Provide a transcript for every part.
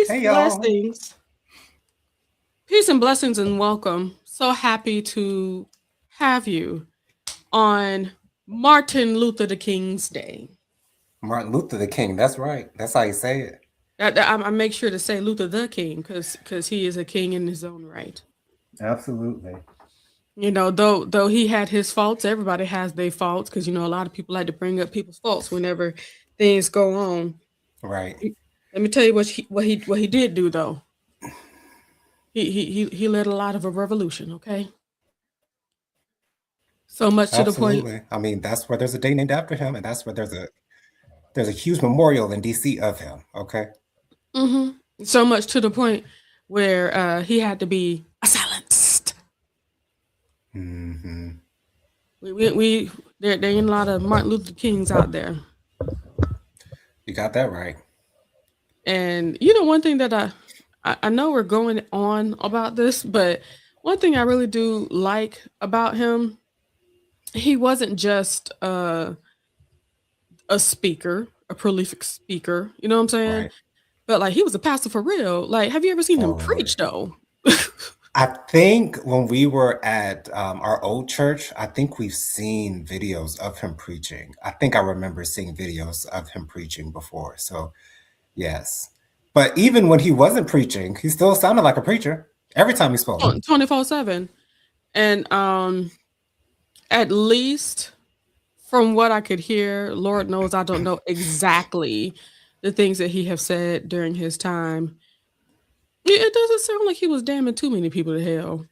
Hey y'all. Peace and blessings, and welcome. So happy to have you on Martin Luther the King's Day. Martin Luther the King. That's right. That's how you say it. I make sure to say Luther the King because he is a king in his own right. Absolutely. You know, though he had his faults, everybody has their faults because you know a lot of people like to bring up people's faults whenever things go on. Right. Let me tell you what he did do though. He led a lot of a revolution. Okay, so much to the point. Absolutely. I mean, that's where there's a day named after him, and that's where there's a huge memorial in DC of him. Okay. hmm So much to the point where he had to be silenced. Hmm. We there ain't a lot of Martin Luther Kings out there, You got that right. and you know one thing that I know we're going on about this, but one thing I really do like about him, he wasn't just a speaker, a prolific speaker. You know what I'm saying? Right. But like he was a pastor for real. Like, have you ever seen him For real. preach though? I think when we were at our old church, I think we've seen videos of him preaching. I think I remember seeing videos of him preaching before. So, yes. But even when he wasn't preaching, he still sounded like a preacher every time he spoke. 24/7. And at least from what I could hear, Lord knows I don't know exactly the things that he have said during his time. It doesn't sound like he was damning too many people to hell.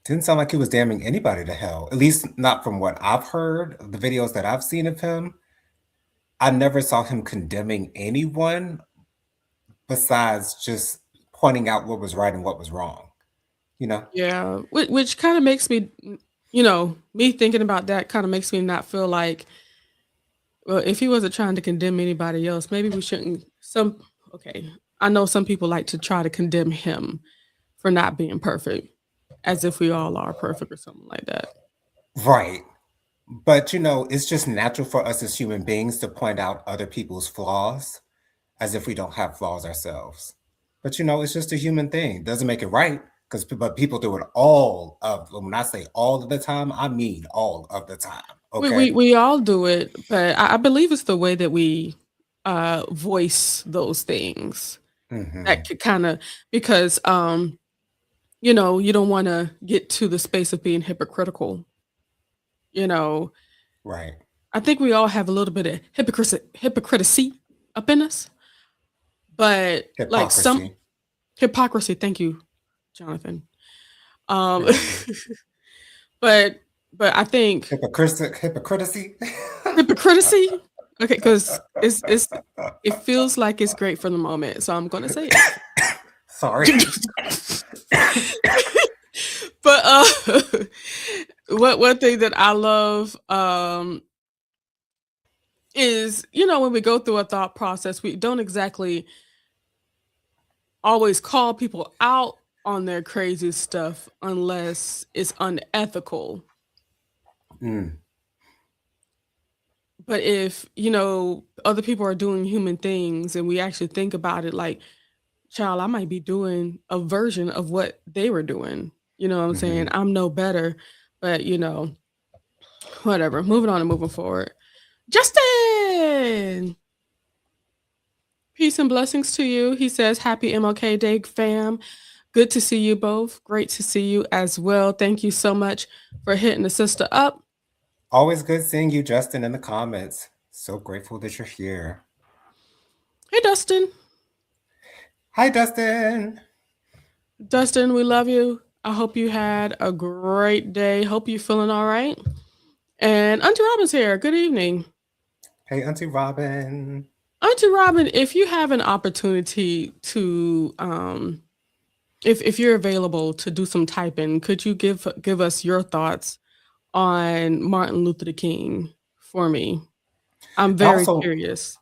Didn't sound like he was damning anybody to hell, at least not from what I've heard, the videos that I've seen of him. I never saw him condemning anyone besides just pointing out what was right and what was wrong, you know? Yeah, which kind of makes me, you know, me thinking about that kind of makes me not feel like, well, if he wasn't trying to condemn anybody else, maybe we shouldn't. Okay, I know some people like to try to condemn him for not being perfect, as if we all are perfect or something like that. Right. But, it's just natural for us as human beings to point out other people's flaws as if we don't have flaws ourselves. But, it's just a human thing. Doesn't make it right because but people do it when I say all of the time, I mean all of the time. We Okay. we we all do it, but I believe it's the way that we voice those things that Hmm. could kind of, because you know, you don't want to get to the space of being hypocritical. You know, Right. I think we all have a little bit of hypocrisy up in us, but like some Hypocrisy. hypocrisy. Thank you, Jonathan. You're Um, welcome. but I think Hypocrisy. hypocrisy. Okay, because it feels like it's great for the moment, so I'm gonna say it. Sorry. But what one thing that I love is, you know, when we go through a thought process, we don't exactly always call people out on their crazy stuff unless it's unethical. Mm, But if, you know, other people are doing human things and we actually think about it like, child, I might be doing a version of what they were doing. You know what I'm saying? hmm. I'm no better, but you know, whatever. Moving on and moving forward. Justin, peace and blessings to you. He says, Happy MLK Day, fam. Good to see you both. Great to see you as well. Thank you so much for hitting the sister up. Always good seeing you, Justin, in the comments. So grateful that you're here. Hey, Dustin. Hi, Dustin. Dustin, we love you. I hope you had a great day. Hope you're feeling all right. And Auntie Robin's here. Good evening. Hey, Auntie Robin. Auntie Robin, if you have an opportunity to, if you're available to do some typing, could you give us your thoughts on Martin Luther King for me? I'm I very also curious.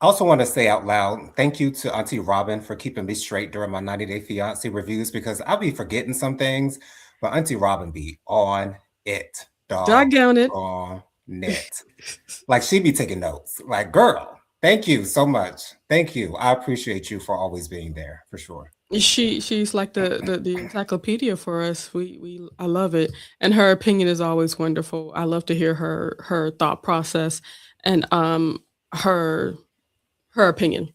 I also want to say out loud, thank you to Auntie Robin for keeping me straight during my 90 Day Fiance reviews because I'll be forgetting some things, but Auntie Robin be on it, dog Doggone it. on it. Like she be taking notes. Like, girl. Thank you so much. Thank you. I appreciate you for always being there for sure. She's like the encyclopedia for us. We I love it, and her opinion is always wonderful. I love to hear her thought process and her her opinion.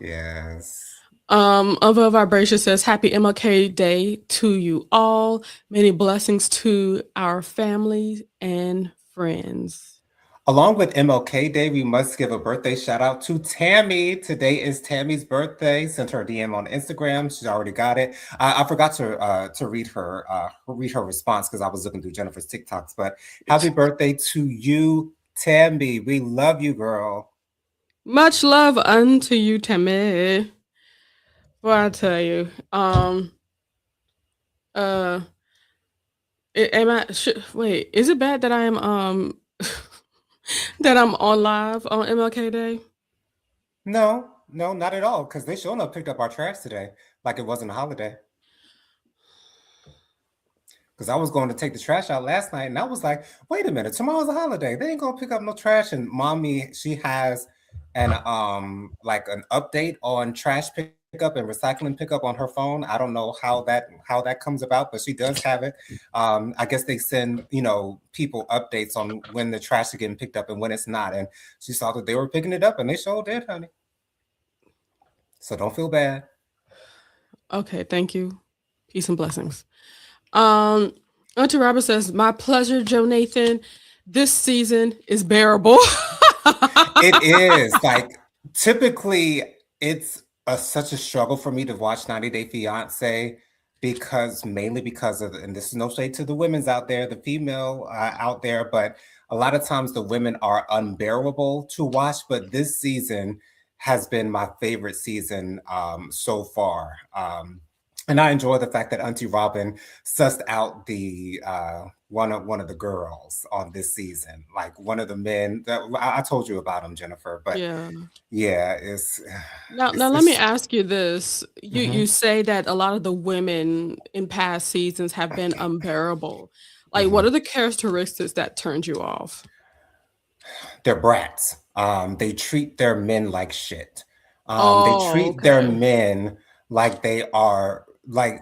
Yes. Above Vibration says, Happy MLK Day to you all. Many blessings to our families and friends. Along with MLK Day, we must give a birthday shout out to Tammy. Today is Tammy's birthday. Sent her a DM on Instagram. She's already got it. I forgot to read her response because I was looking through Jennifer's TikToks. But happy birthday to you, Tammy. We love you, girl. Much love unto you, Tammy. Well, I tell you, uh, am I? Wait, is it bad that I am that I'm on live on MLK Day? No, no, not at all. Because they sure enough picked up our trash today, like it wasn't a holiday. Because I was going to take the trash out last night, and I was like, "Wait a minute, tomorrow's a holiday. They ain't gonna pick up no trash." And mommy, she has an like an update on trash pickup and recycling pickup on her phone. I don't know how that comes about, but she does have it. I guess they send people updates on when the trash is getting picked up and when it's not. And she saw that they were picking it up, and they sure did, honey. So don't feel bad. Okay, thank you. Peace and blessings. Auntie Robert says, My pleasure, Joe Nathan. This season is bearable. It is. Like, typically, it's such a struggle for me to watch 90 Day Fiance mainly because of, and this is no shade to the women's out there, the female out there, but a lot of times the women are unbearable to watch. But this season has been my favorite season so far. And I enjoy the fact that Auntie Robin sussed out the one of the girls on this season, like one of the men that I told you about him, Jennifer. But Yeah. yeah, Now, it's, let me it's ask you this. You mhm, say that a lot of the women in past seasons have been unbearable. Like, what mhm. are the characteristics that turned you off? They're brats. They treat their men like shit. They Oh, treat their okay. men like they are like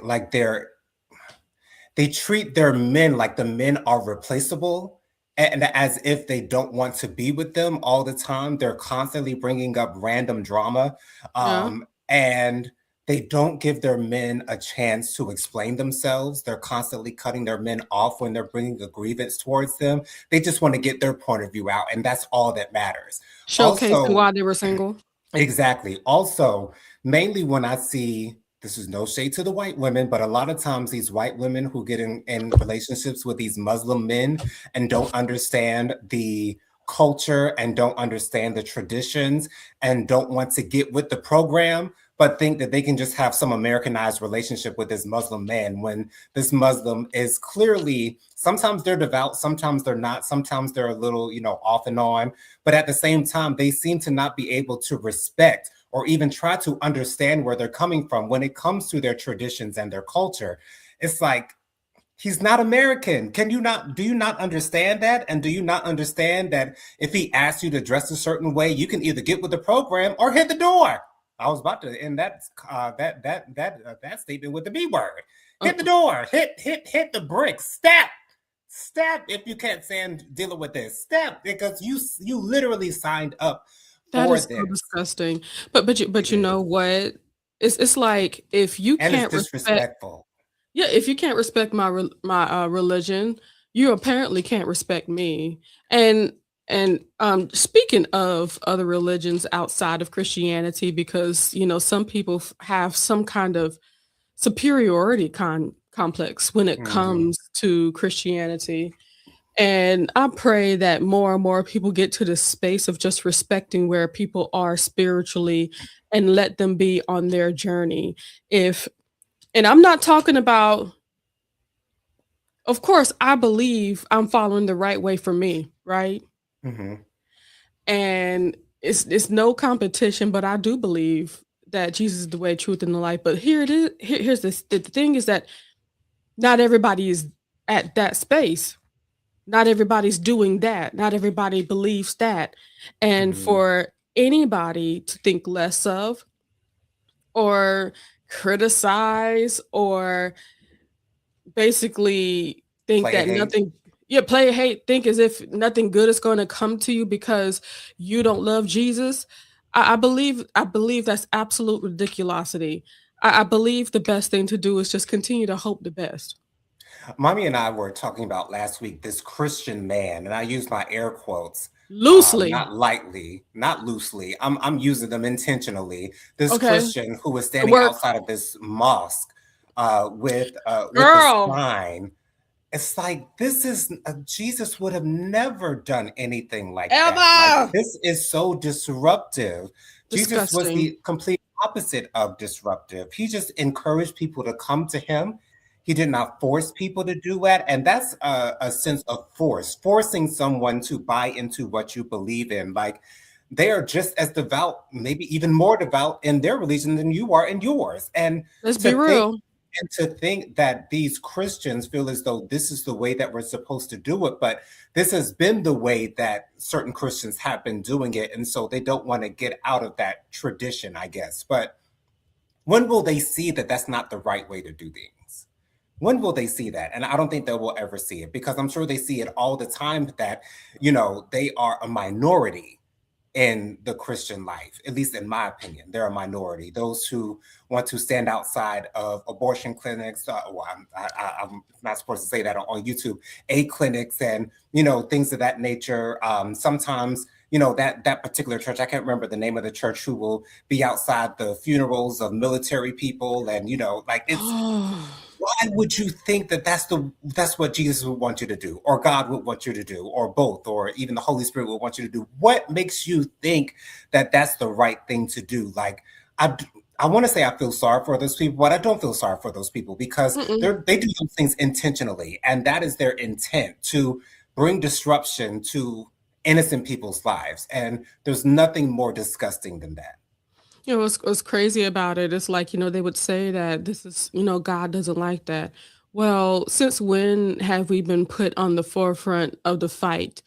they treat their men like the men are replaceable and as if they don't want to be with them all the time. They're constantly bringing up random drama, Yeah. and they don't give their men a chance to explain themselves. They're constantly cutting their men off when they're bringing a grievance towards them. They just want to get their point of view out, and that's all that matters. Showcasing Also, why they were single. exactly. Also, mainly when I see, this is no shade to the white women, but a lot of times these white women who get in relationships with these Muslim men and don't understand the culture and don't understand the traditions and don't want to get with the program, but think that they can just have some Americanized relationship with this Muslim man when this Muslim is clearly, sometimes they're devout, sometimes they're not, sometimes they're a little, off and on. But at the same time, they seem to not be able to respect or even try to understand where they're coming from when it comes to their traditions and their culture. It's like, he's not American. Do you not understand that? And do you not understand that if he asks you to dress a certain way, you can either get with the program or hit the door? I was about to end that statement with the B word. Uh, Hit the door. Hit the bricks. Step if you can't stand dealing with this. Step because you literally signed up that for is so this. disgusting. But It you know is. what? It's like if you And it's can't respect disrespectful. yeah, if you can't respect my religion, you apparently can't respect me. And speaking of other religions outside of Christianity, because some people have some kind of superiority complex when it Mhm. comes to Christianity. And I pray that more and more people get to the space of just respecting where people are spiritually and let them be on their journey. If and I'm not talking about, of course, I believe I'm following the right way for me, right? Mhm. And it's no competition, but I do believe that Jesus is the way, truth, and the life. But here it is. Here's this. The thing is that not everybody is at that space. Not everybody's doing that. Not everybody believes that. And Mhm. for anybody to think less of or criticize or basically think Play that hate. nothing, yeah, play hate, think as if nothing good is going to come to you because you don't love Jesus. I believe that's absolute ridiculosity. I believe the best thing to do is just continue to hope the best. Mommy and I were talking about last week this Christian man, and I use my air quotes, Loosely. not lightly, not loosely. I'm using them intentionally. This Okay. Christian who was The standing word outside of this mosque with the girl. sign. It's like this is Jesus would have never done anything like that. Like Ever. this is so disruptive. Jesus was Disgusting. the complete opposite of disruptive. He just encouraged people to come to him. He did not force people to do that. And that's a sense of force, forcing someone to buy into what you believe in. Like they are just as devout, maybe even more devout in their religion than you are in yours. Let's be To think real. and to think that these Christians feel as though this is the way that we're supposed to do it, but this has been the way that certain Christians have been doing it. And so they don't want to get out of that tradition, I guess. But when will they see that that's not the right way to do things? When will they see that? And I don't think they will ever see it because I'm sure they see it all the time that, they are a minority in the Christian life, at least in my opinion. They're a minority. Those who want to stand outside of abortion clinics, I'm not supposed to say that on YouTube, A clinics and, things of that nature. Sometimes, that particular church, I can't remember the name of the church, who will be outside the funerals of military people. And, like it's, why would you think that that's what Jesus would want you to do, or God would want you to do, or both, or even the Holy Spirit would want you to do? What makes you think that that's the right thing to do? Like I want to say I feel sorry for those people, but I don't feel sorry for those people because Mm-mm. they do those things intentionally, and that is their intent, to bring disruption to innocent people's lives. And there's nothing more disgusting than that. What's crazy about it is like, they would say that this is, God doesn't like that. Well, since when have we been put on the forefront of the fight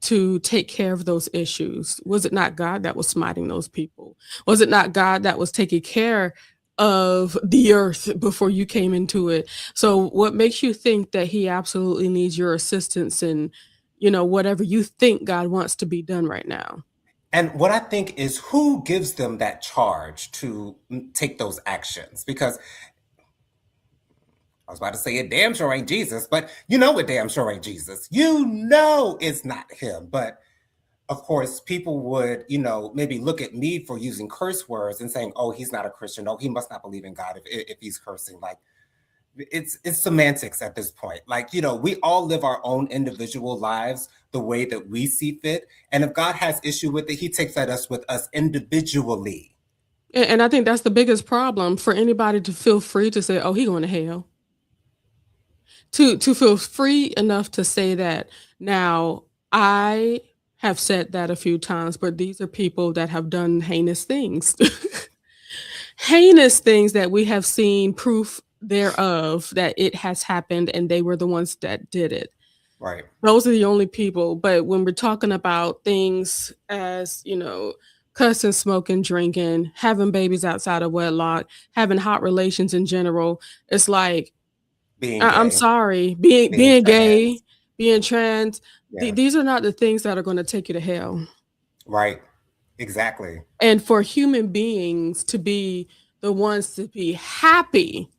to take care of those issues? Was it not God that was smiting those people? Was it not God that was taking care of the earth before you came into it? So what makes you think that he absolutely needs your assistance in, whatever you think God wants to be done right now? And what I think is, who gives them that charge to take those actions? Because I was about to say it damn sure ain't Jesus, but it damn sure ain't Jesus. It's not him. But of course, people would, maybe look at me for using curse words and saying, oh, he's not a Christian. Oh, he must not believe in God if he's cursing. Like, it's semantics at this point. Like, we all live our own individual lives the way that we see fit. And if God has issue with it, he takes at us with us individually. And I think that's the biggest problem for anybody to feel free to say, "Oh, he going to hell." To feel free enough to say that. Now, I have said that a few times, but these are people that have done heinous things. Heinous things that we have seen proof thereof that it has happened and they were the ones that did it. Right. Those are the only people. But when we're talking about things as, cussing, smoking, drinking, having babies outside of wedlock, having hot relations in general, it's like, Being I'm gay, sorry, being being gay, trans. being trans, Yeah. these are not the things that are going to take you to hell. Right. Exactly. And for human beings to be the ones to be happy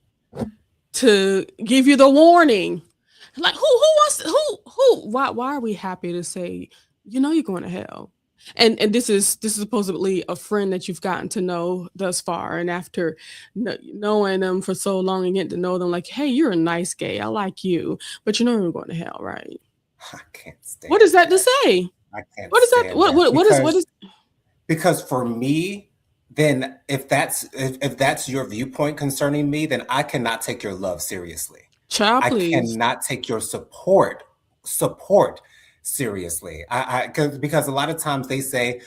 to give you the warning, like who wants who why are we happy to say, you're going to hell? And this is supposedly a friend that you've gotten to know thus far, and after knowing them for so long and getting to know them, like, hey, you're a nice gay, I like you, but you're going to hell, right? I can't stand What is that to that. say? I can't What is that? stand that What is because for me, then if that's your viewpoint concerning me, then I cannot take your love seriously. child, I please, cannot take your support seriously. Because a lot of times they say,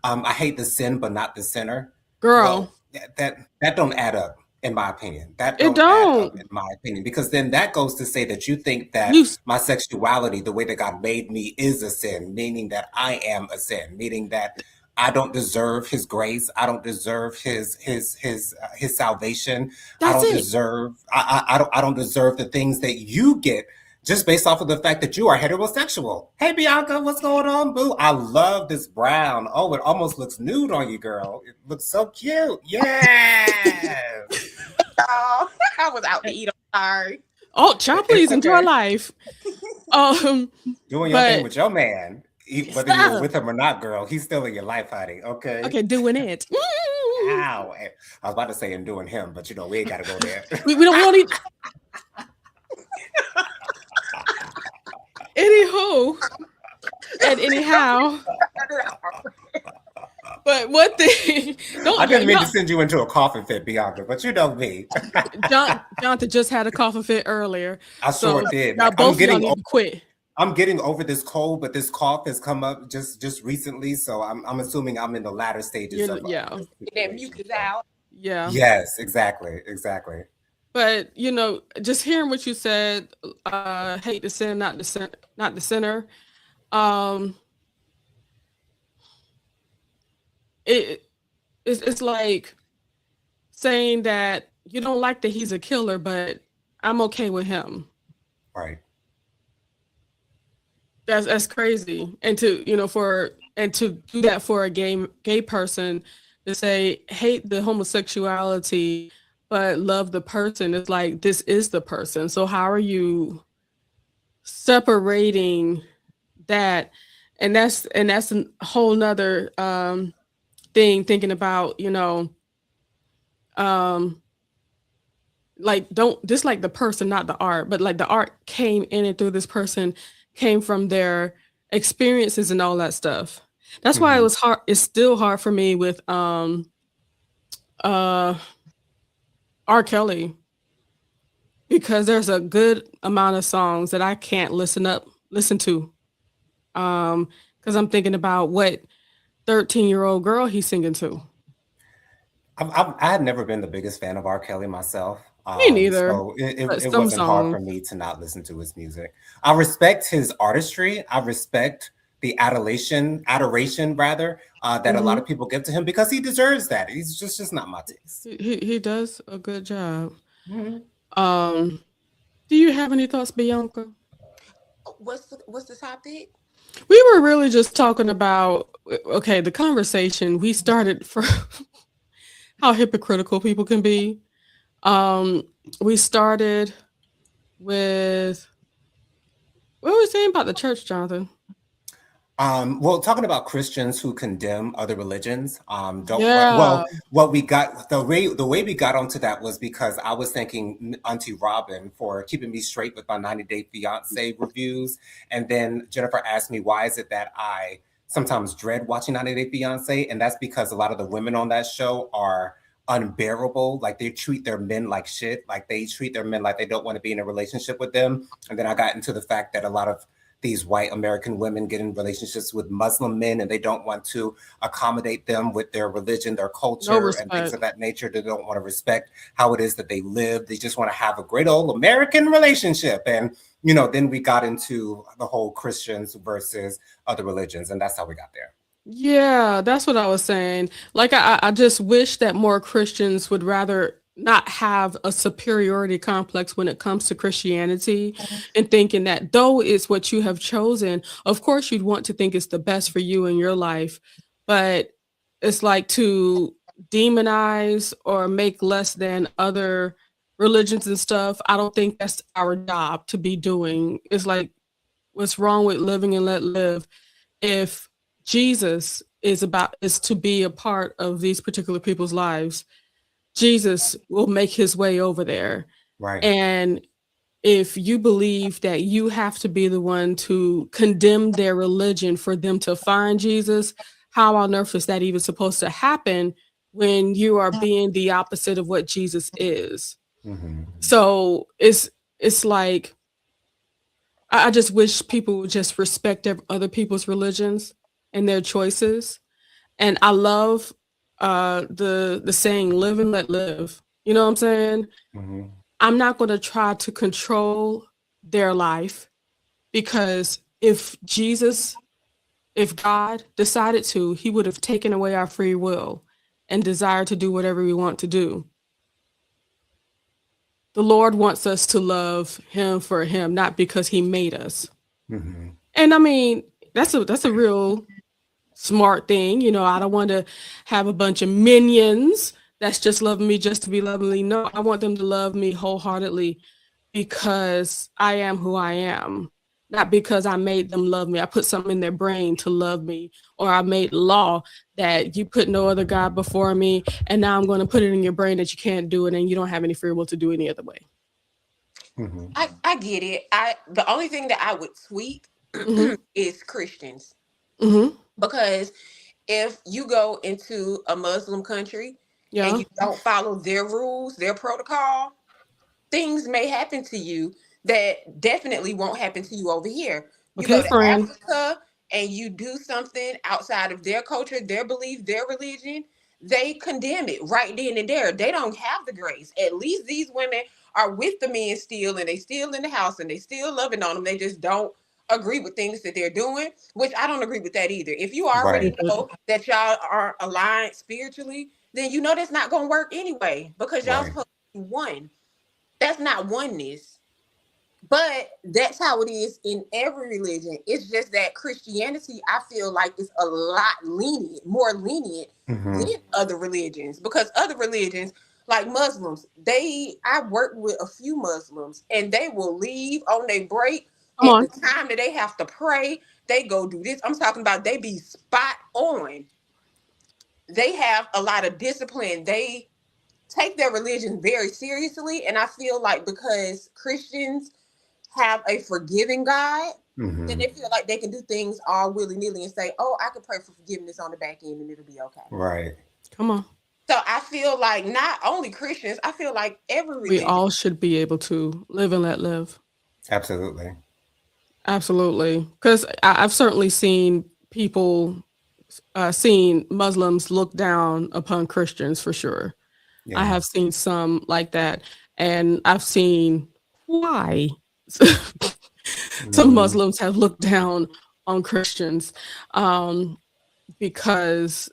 I hate the sin, but not the sinner. girl? Well, that don't add up, in my opinion. That It don't add up, don't. in my opinion, because then that goes to say that you think that You my sexuality, the way that God made me, is a sin, meaning that I am a sin, meaning that I don't deserve his grace. I don't deserve his salvation. I That's don't it. deserve I don't deserve the things that you get just based off of the fact that you are heterosexual. Hey Bianca, what's going on, boo? I love this brown. Oh, it almost looks nude on you, girl. It looks so cute. Yes. Oh, I was out to eat. I'm sorry. Oh, child, please enjoy Okay. life. Doing Doing your thing but with your man. Whether you're with him or not, girl, he's still in your life, honey. Okay. okay, doing it. Ow. I was about to say and doing him, but we ain't gotta go there. We don't need. Anywho, and anyhow, but one thing, I didn't mean to y'all, send you into a coughing fit, Bianca, but you know me. Jonathan just had a coughing fit earlier. I So sure did. now Like both of y'all need to quit. I'm getting over this cold, but this cough has come up just recently, so I'm assuming I'm in the latter stages of Yeah, Get that situation. mucus out. yeah. Yes, exactly. But just hearing what you said, hate the sin, not the sinner. Um, it's like saying that you don't like that he's a killer, but I'm okay with him. Right. That's crazy. And to do that for a gay person, to say hate the homosexuality but love the person, it's like this is the person. So how are you separating that? And that's a whole nother thing, thinking about, like don't dislike the person, not the art, but like the art came in and through this person, came from their experiences and all that stuff. That's why it was hard. It's still hard for me with uh R. Kelly, because there's a good amount of songs that I can't listen to. Because I'm thinking about what 13-year-old girl he's singing to. I had never been the biggest fan of R. Kelly myself. Me neither. So But it some wasn't hard for songs. me to not listen to his music. I respect his artistry. I respect the adoration rather, that a lot Mhm. of people give to him because he deserves that. He's just not my taste. He does a good job. Mhm. Do you have any thoughts, Bianca? What's the topic? We were really just talking about, okay, the conversation we started for how hypocritical people can be. We started with what were we saying about the church, Jonathan? Well, talking about Christians who condemn other religions, don't Yeah. well, what we got the way we got onto that was because I was thanking Auntie Robin for keeping me straight with my 90 Day Fiance reviews, and then Jennifer asked me why is it that I sometimes dread watching 90 Day Fiance, and that's because a lot of the women on that show are unbearable. Like they treat their men like shit. Like they treat their men like they don't want to be in a relationship with them. And then I got into the fact that a lot of these white American women get in relationships with Muslim men and they don't want to accommodate them with their religion, their No culture, and things respect. of that nature. They don't want to respect how it is that they live. They just want to have a great old American relationship. And, then we got into the whole Christians versus other religions. And that's how we got there. Yeah, that's what I was saying. Like I just wish that more Christians would rather not have a superiority complex when it comes to Christianity, and thinking that though it's what you have chosen, of course you'd want to think it's the best for you in your life, but it's like to demonize or make less than other religions and stuff. I don't think that's our job to be doing. It's like, what's wrong with living and let live? If Jesus is to be a part of these particular people's lives, Jesus will make his way over there. Right. And if you believe that you have to be the one to condemn their religion for them to find Jesus, how on earth is that even supposed to happen when you are being the opposite of what Jesus is? Mm-hmm. So it's like I just wish people would just respect other people's religions and their choices. And I love the saying live and let live. You know what I'm saying? Mm-hmm. I'm not going to try to control their life, because if Jesus If God decided to, he would have taken away our free will and desire to do whatever we want to do. The Lord wants us to love him for him, not because he made us. Hmm. And I mean, that's a real smart thing. You know, I don't want to have a bunch of minions that's just loving me just to be loving me. No, I want them to love me wholeheartedly because I am who I am, not because I made them love me. I put something in their brain to love me, or I made law that you put no other God before me, and now I'm going to put it in your brain that you can't do it and you don't have any free will to do any other way. Hmm. I get it. The only thing that I would tweak Mm-hmm. is Christians. Mm-hmm. Because if you go into a Muslim country and Yeah. you don't follow their rules, their protocol, things may happen to you that definitely won't happen to you over here. You Okay, go to friend. Africa and you do something outside of their culture, their belief, their religion, they condemn it right then and there. They don't have the grace. At least these women are with the men still, and they still in the house and they still loving on them. They just don't agree with things that they're doing, which I don't agree with that either. If you already Right. know that y'all are aligned spiritually, then you know that's not going to work anyway, because y'all Right. supposed to be one. That's not oneness. But that's how it is in every religion. It's just that Christianity, I feel like, is a lot lenient, more lenient than Hmm. other religions. Because other religions, like Muslims, I work with a few Muslims, and they will leave on their break Come at the on. time that they have to pray. They go do this. I'm talking about they be spot on. They have a lot of discipline. They take their religion very seriously. And I feel like because Christians have a forgiving God, then Hmm. they feel like they can do things all willy nilly and say, "Oh, I could pray for forgiveness on the back end and it'll be okay." Right. Come on. So I feel like not only Christians, I feel like every We religion. all should be able to live and let live. Absolutely. Absolutely. Because I've certainly seen people, seen Muslims look down upon Christians for sure. I Yeah. have seen some like that. And I've seen why some Hmm. Muslims have looked down on Christians, because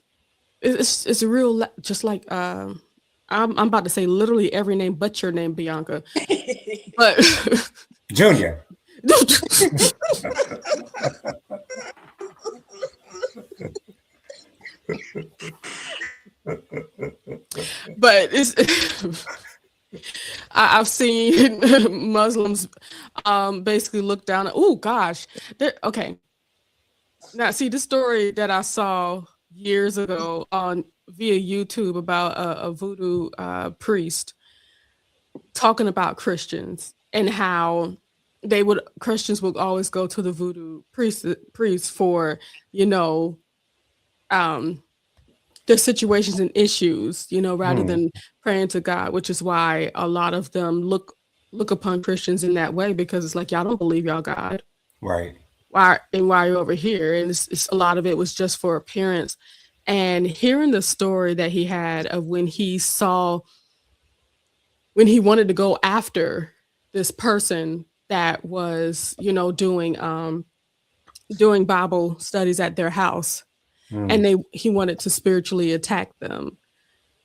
it's a real, just like, I'm about to say literally every name but your name, Bianca. But Junior. but it's I've seen Muslims basically look down at, oh gosh, okay. Now see this story that I saw years ago on via YouTube about a voodoo priest talking about Christians and how Christians would always go to the voodoo priest for, you know, um their situations and issues, rather Hmm. than praying to God, which is why a lot of them look upon Christians in that way, because it's like, y'all don't believe y'all God. Right. Why you're over here? And it's a lot of it was just for appearance. And hearing the story that he had of when he wanted to go after this person that was, doing Bible studies at their house, Hmm. and he wanted to spiritually attack them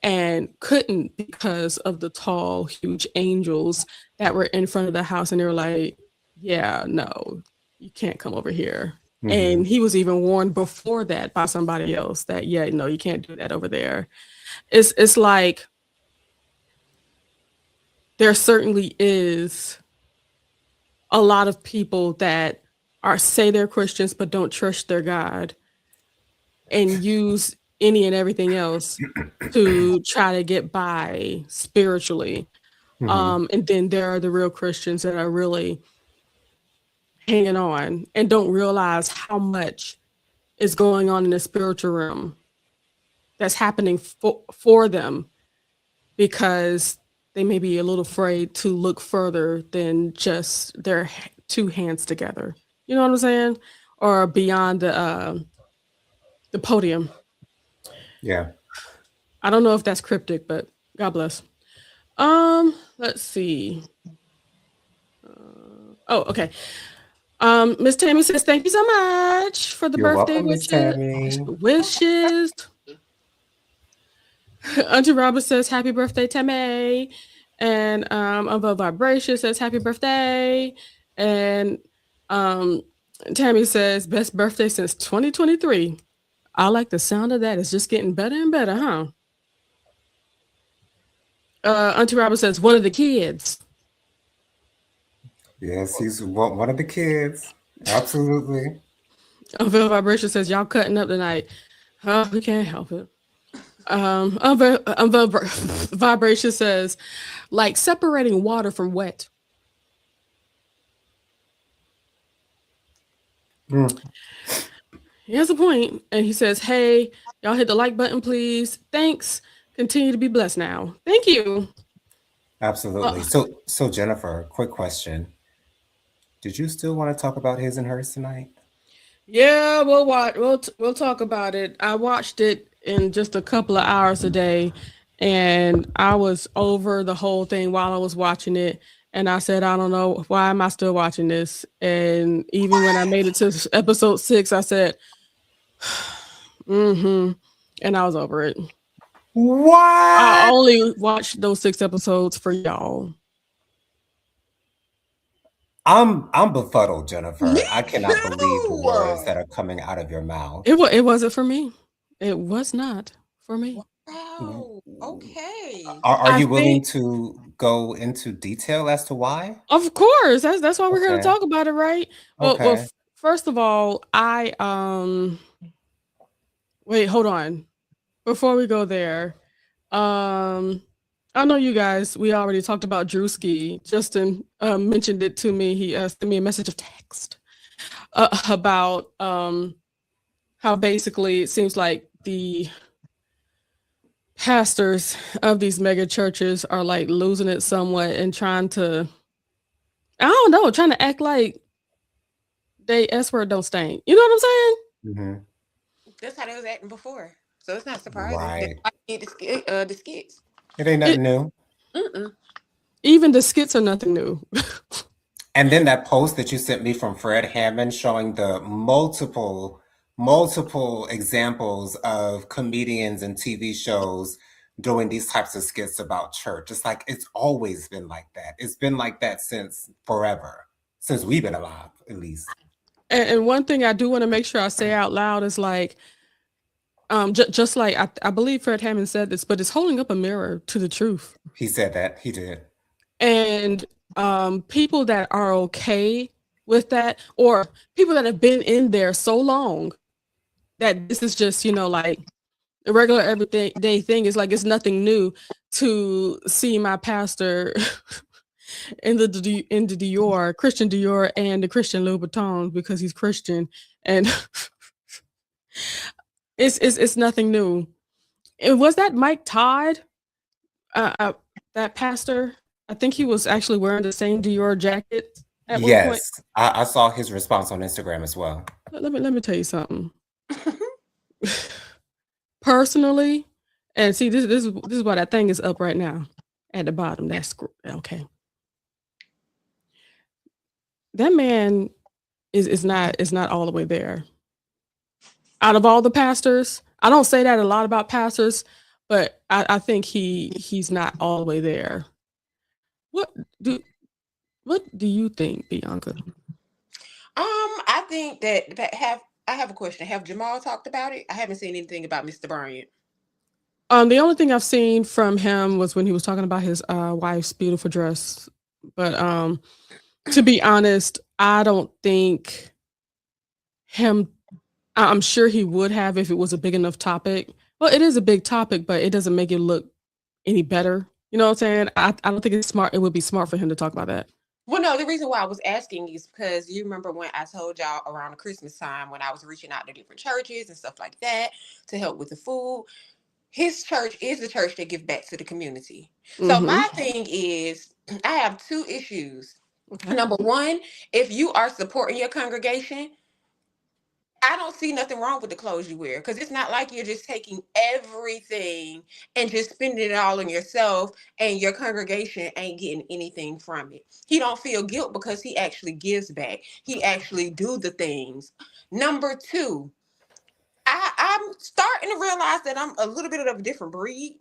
and couldn't because of the tall, huge angels that were in front of the house. And they were like, yeah, no, you can't come over here. Hmm. And he was even warned before that by somebody else that, yeah, no, you can't do that over there. It's like there certainly is a lot of people that say they're Christians but don't trust their God and use any and everything else to try to get by spiritually. Hmm. And then there are the real Christians that are really hanging on and don't realize how much is going on in the spiritual realm that's happening for them, because they may be a little afraid to look further than just their two hands together. You know what I'm saying? Or beyond the podium. Yeah. I don't know if that's cryptic, but God bless. Let's see. Oh, okay. Miss Tammy says, thank you so much for the You're birthday welcome, Miss Tammy. wishes. Auntie Robert says, happy birthday, Tammy. And Above Vibration says, happy birthday. And Tammy says, best birthday since 2023. I like the sound of that. It's just getting better and better, huh? Auntie Robert says, one of the kids. Yes, he's one of the kids. Absolutely. Above Vibration says, y'all cutting up tonight. Huh? We can't help it. Vibration says, like separating water from wet. Mm, He has a point, and he says, "Hey, y'all hit the like button, please. Thanks. Continue to be blessed now. Thank you." absolutely. So Jennifer, quick question. Did you still want to talk about his and hers tonight? Yeah, we'll watch. We'll talk about it. I watched it in just a couple of hours a day, and I was over the whole thing while I was watching it. And I said, I don't know why am I still watching this. And even when I made it to episode 6, I said, "Mm-hmm," and I was over it. I What? only watched those 6 episodes for y'all. I'm befuddled, Jennifer. Me I cannot believe the words too. that are coming out of your mouth. It wasn't for me. It was not for me. Wow. Okay. Are I you willing think, to go into detail as to why? of course, that's why we're here to Okay. talk about it, right? Okay. First of all, I wait, hold on. Before we go there, um, I know you guys. We already talked about Drewski. Justin mentioned it to me. He sent me a message of text about how basically it seems like the pastors of these mega churches are like losing it somewhat and trying to, I don't know, trying to act like they S word don't stink. You know what I'm saying? Hmm. That's how they was acting before. So it's not surprising. That's Right. why you get the skits. It ain't It nothing new. Mm-mm. Even the skits are nothing new. And then that post that you sent me from Fred Hammond showing the multiple examples of comedians and TV shows doing these types of skits about church. It's like it's always been like that. It's been like that since forever, since we've been alive, at least. And one thing I do want to make sure I say out loud is like, just like I believe Fred Hammond said this, but it's holding up a mirror to the truth. He said that. He did. And people that are okay with that, or people that have been in there so long that this is just, like a regular everyday thing, is like it's nothing new to see my pastor in the Dior, Christian Dior, and the Christian Louboutin because he's Christian, and it's nothing new. And was that Mike Todd, that pastor? I think he was actually wearing the same Dior jacket at one point. Yes, I saw his response on Instagram as well. Let me tell you something. Personally, and see, this is why that thing is up right now at the bottom. That's okay. That man is not all the way there. Out of all the pastors, I don't say that a lot about pastors, but I think he's not all the way there. What do what do you think, Bianca? I think I have a question. Have Jamal talked about it? I haven't seen anything about Mr. Bryant. The only thing I've seen from him was when he was talking about his wife's beautiful dress. But to be honest, I don't think him. I'm sure he would have if it was a big enough topic. Well, it is a big topic, but it doesn't make it look any better. You know what I'm saying? I don't think it's smart. It would be smart for him to talk about that. Well, no, the reason why I was asking is because you remember when I told y'all around the Christmas time when I was reaching out to different churches and stuff like that to help with the food. His church is the church that gives back to the community. So Mm-hmm. my thing is, I have two issues. Okay. Number one, if you are supporting your congregation, I don't see nothing wrong with the clothes you wear because it's not like you're just taking everything and just spending it all on yourself and your congregation ain't getting anything from it. He don't feel guilt because he actually gives back. He actually do the things. Number two, I'm starting to realize that I'm a little bit of a different breed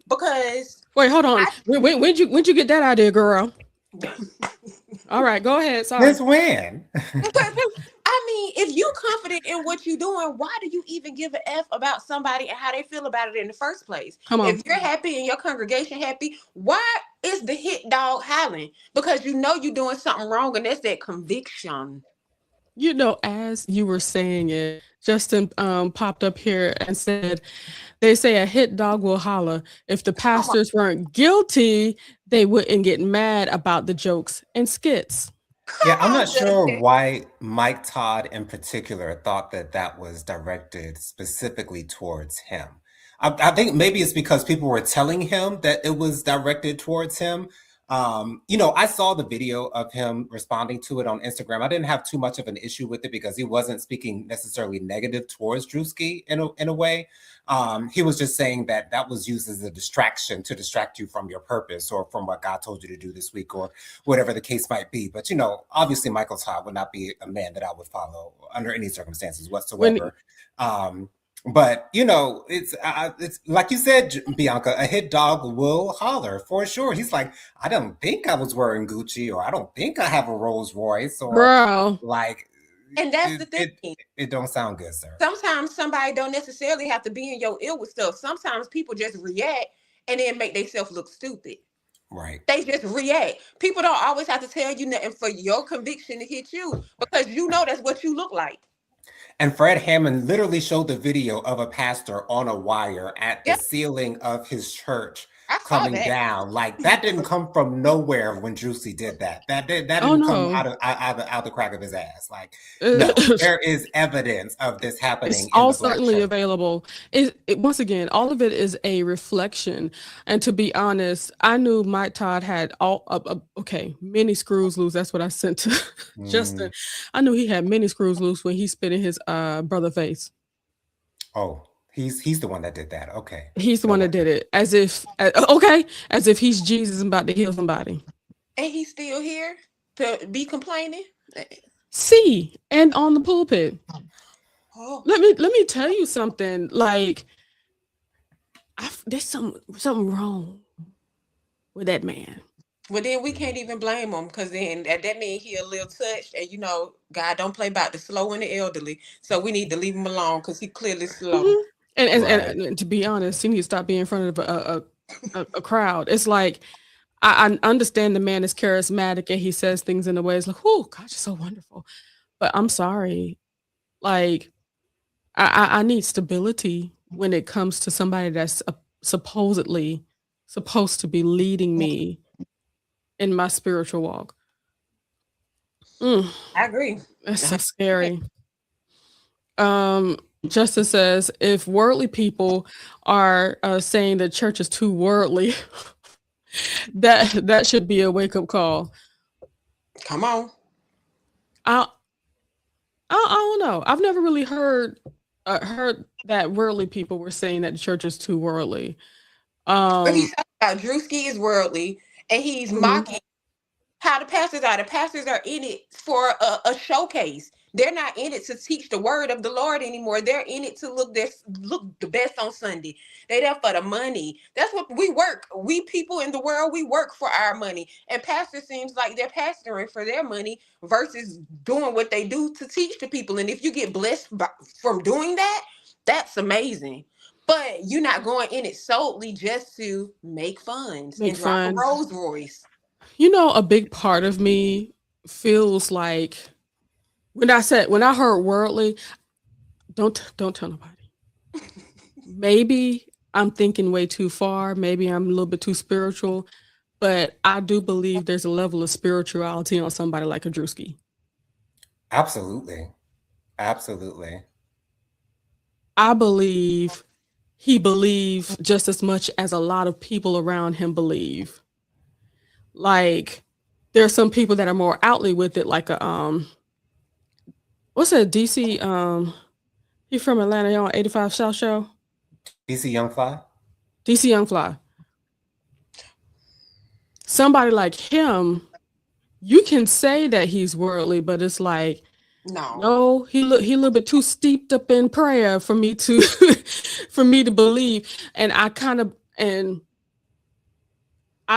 because Wait, hold on. I When'd you get that idea, girl? All right, go ahead. Sorry. Since when? I mean, if you confident in what you're doing, why do you even give a F about somebody and how they feel about it in the first place? Come on. If you're happy and your congregation happy, why is the hit dog howling? Because you know you're doing something wrong, and that's that conviction. You know, as you were saying it, Justin popped up here and said, they say a hit dog will holler. If the pastors weren't guilty, they wouldn't get mad about the jokes and skits. Yeah, I'm not on, sure Justin. why Mike Todd in particular thought that that was directed specifically towards him. I think maybe it's because people were telling him that it was directed towards him. I saw the video of him responding to it on Instagram. I didn't have too much of an issue with it because he wasn't speaking necessarily negative towards Drewski in a way. He was just saying that that was used as a distraction to distract you from your purpose or from what God told you to do this week or whatever the case might be. But, obviously Michael Todd would not be a man that I would follow under any circumstances When whatsoever. But it's like you said, Bianca, a hit dog will holler for sure. He's like, I don't think I was wearing Gucci, or I don't think I have a Rolls Royce, or bro, like And that's the it thing. it don't sound good, sir. Sometimes somebody don't necessarily have to be in your ear with stuff. Sometimes people just react and then make themselves look stupid. Right. They just react. People don't always have to tell you nothing for your conviction to hit you because you know that's what you look like. And Fred Hammond literally showed the video of a pastor on a wire at the Yep, ceiling of his church I saw coming that. down. Like that didn't come from nowhere when Juicy did that. That oh didn't come no. out the crack of his ass. Like, no, there is evidence of this It's happening in all the Black certainly church. available. Once again, all of it is a reflection. And to be honest, I knew Mike Todd had many screws loose. That's what I sent to Justin. Mm. I knew he had many screws loose when he spit in his brother face. Oh, he's the one that did that. Okay. He's the No one that wonder. did it, as if he's Jesus and about to heal somebody. And he's still here to be complaining. See, and on the pulpit. Oh, Let me tell you something. Like, there's something wrong with that man. well, then we can't even blame him because then that means he a little touched, and God don't play about the slow and the elderly, so we need to leave him alone because he clearly slow. Mhm. And, Right. and to be honest, he needs to stop being in front of a crowd. It's like I understand the man is charismatic and he says things in a way it's like, oh, God, you're so wonderful. But I'm sorry, like I need stability when it comes to somebody that's supposedly supposed to be leading me in my spiritual walk. Mm, I agree. that's so scary. Justice says if worldly people are saying the church is too worldly, that should be a wake up call. Come on. I I don't know. I've never really heard that worldly people were saying that the church is too worldly. But he's Um, talking about Drewski is worldly, and he's mhm. mocking how the pastors are. The pastors are in it for a showcase. They're not in it to teach the word of the Lord anymore. They're in it to look the best on Sunday. They're there for the money. That's what we work. We people in the world, we work for our money. And pastor seems like they're pastoring for their money versus doing what they do to teach the people. And if you get blessed from doing that, that's amazing. But you're not going in it solely just to make funds Make and drive a fun. Rolls Royce. A big part of me feels like when I heard worldly, don't tell nobody. Maybe I'm thinking way too far. Maybe I'm a little bit too spiritual, but I do believe there's a level of spirituality on somebody like a Drewski. Absolutely. Absolutely. I believe he believes just as much as a lot of people around him believe. Like there's some people that are more outly with it, like What's that DC? He from Atlanta, he on 85 South Show. DC Young Fly. DC Young Fly. Somebody like him, you can say that he's worldly, but it's like, No. no, he a little bit too steeped up in prayer for me to for me to believe. And I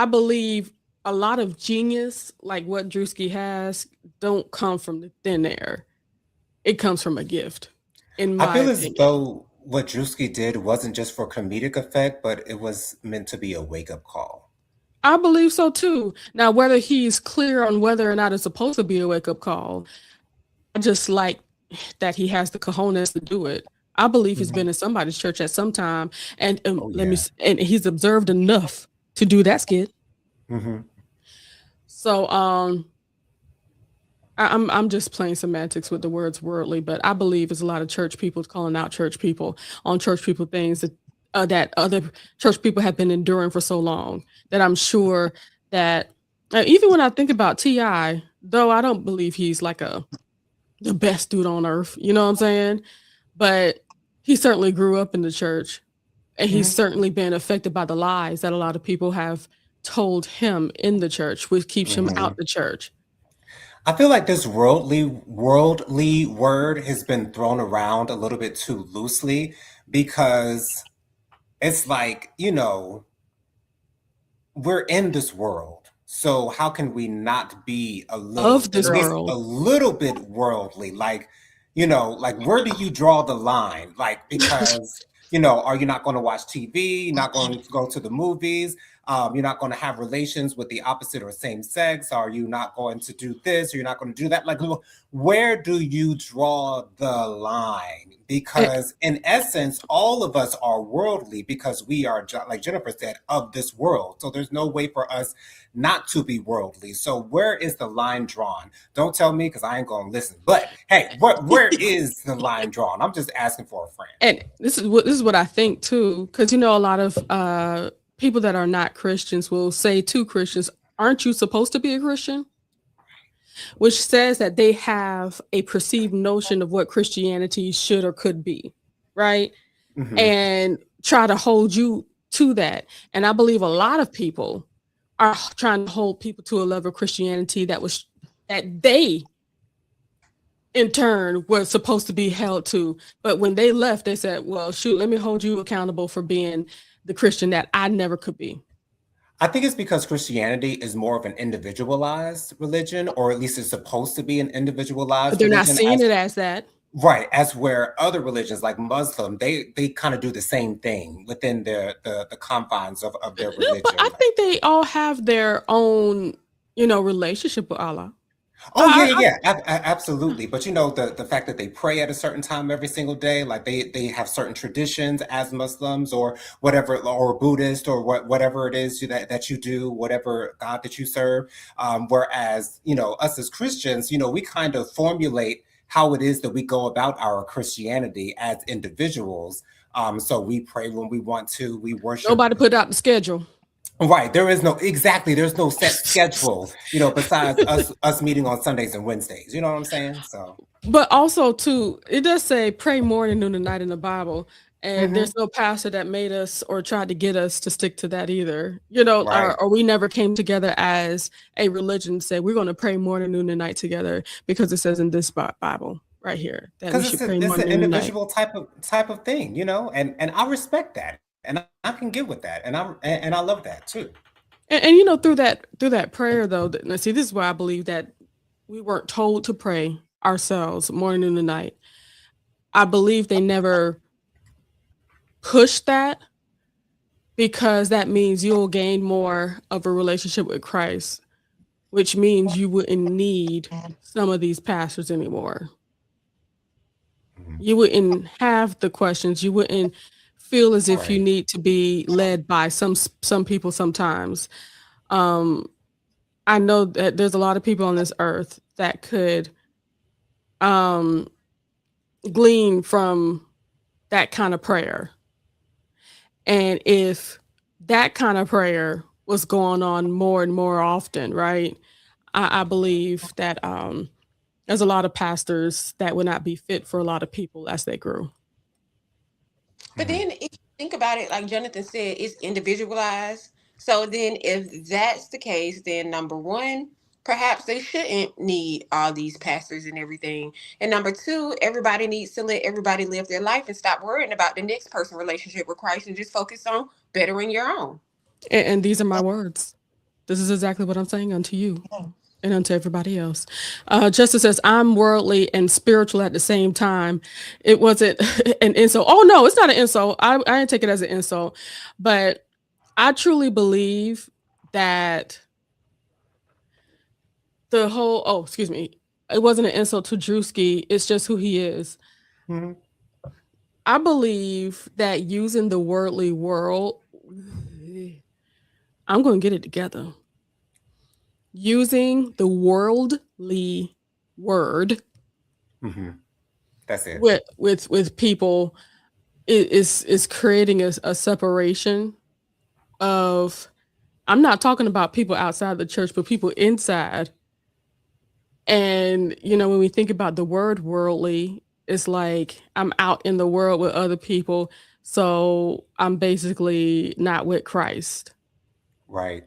believe a lot of genius, like what Drewski has, don't come from the thin air. It comes from a gift, in I my feel as opinion. though what Drewski did wasn't just for comedic effect, but it was meant to be a wake-up call. I believe so too. Now, whether he's clear on whether or not it's supposed to be a wake-up call, I just like that he has the cojones to do it. I believe he's Mhm. been in somebody's church at some time, and Oh, yeah. and he's observed enough to do that skit. Hmm. So I'm just playing semantics with the words worldly, but I believe there's a lot of church people calling out church people on church people things that other church people have been enduring for so long, that I'm sure that even when I think about T.I., though I don't believe he's like the best dude on earth, you know what I'm saying? But he certainly grew up in the church, and he's Mhm. certainly been affected by the lies that a lot of people have told him in the church, which keeps him Mhm. out the church. I feel like this worldly word has been thrown around a little bit too loosely, because it's like, we're in this world. So how can we not be Of at this least world. a little bit worldly? Like, like, where do you draw the line? Like, because, are you not going to watch TV? You're not going to go to the movies? You're not going to have relations with the opposite or same sex? Are you not going to do this? Or you're not going to do that? Like, where do you draw the line? Because in essence, all of us are worldly, because we are, like Jennifer said, of this world. So there's no way for us not to be worldly. So where is the line drawn? Don't tell me, because I ain't going to listen. But hey, where is the line drawn? I'm just asking for a friend. And this is what I think too, because a lot of people that are not Christians will say to Christians, "Aren't you supposed to be a Christian?" Which says that they have a perceived notion of what Christianity should or could be, right? Mhm. And try to hold you to that. And I believe a lot of people are trying to hold people to a level of Christianity that they in turn were supposed to be held to. But when they left, they said, well, shoot, let me hold you accountable for being the Christian that I never could be. I think it's because Christianity is more of an individualized religion, or at least it's supposed to be an But individualized they're not religion, seeing it as that. right, as where other religions like Muslim, they kind of do the same thing within the confines of their No, but I religion. think they all have their own, relationship with Allah. Oh, I, yeah, absolutely. But the fact that they pray at a certain time every single day, like they have certain traditions as Muslims, or whatever, or Buddhist, or whatever it is that you do, whatever God that you serve. Whereas, us as Christians, we kind of formulate how it is that we go about our Christianity as individuals. So we pray when we want to, we worship. Nobody put out the schedule. Right. There's no set schedule, besides us meeting on Sundays and Wednesdays. You know what I'm saying? So But also too, it does say pray morning, noon, and night in the Bible. And Mhm. there's no pastor that made us or tried to get us to stick to that either. Right. Or we never came together as a religion and said we're going to pray morning, noon, and night together, because it says in this Bible right here that we Because should pray it's an morning, noon, and night. individual type of thing, and I respect that. And I can get with that. And I love that too. And through that prayer though, now see, this is why I believe that we weren't told to pray ourselves morning, noon, and night. I believe they never pushed that, because that means you'll gain more of a relationship with Christ, which means you wouldn't need some of these pastors anymore. Mhm. You wouldn't have the questions. You wouldn't feel as if you Right. need to be led by some people sometimes. I know that there's a lot of people on this earth that could um, glean from that kind of prayer. And if that kind of prayer was going on more and more often, right? I believe that There's a lot of pastors that would not be fit for a lot of people as they grew. But Mhm. then if you think about it, like Jonathan said, it's individualized. So then if that's the case, then number one, perhaps they shouldn't need all these pastors and everything. And number two, everybody needs to let everybody live their life and stop worrying about the next person relationship with Christ and just focus on bettering your own. And these are my words. This is exactly what I'm saying unto you and unto everybody else. Justice says, I'm worldly and spiritual at the same time. It wasn't an insult. Oh, no, it's not an insult. I didn't take it as an insult. But I truly believe that the whole, oh, excuse me, it wasn't an insult to Drewski. It's just who he is. Mhm. I believe that using the worldly world, I'm going to get it together. Using the worldly word Mhm. That's it. with people is creating a separation of, I'm not talking about people outside the church, but people inside. And when we think about the word worldly, it's like I'm out in the world with other people, so I'm basically not with Christ. Right.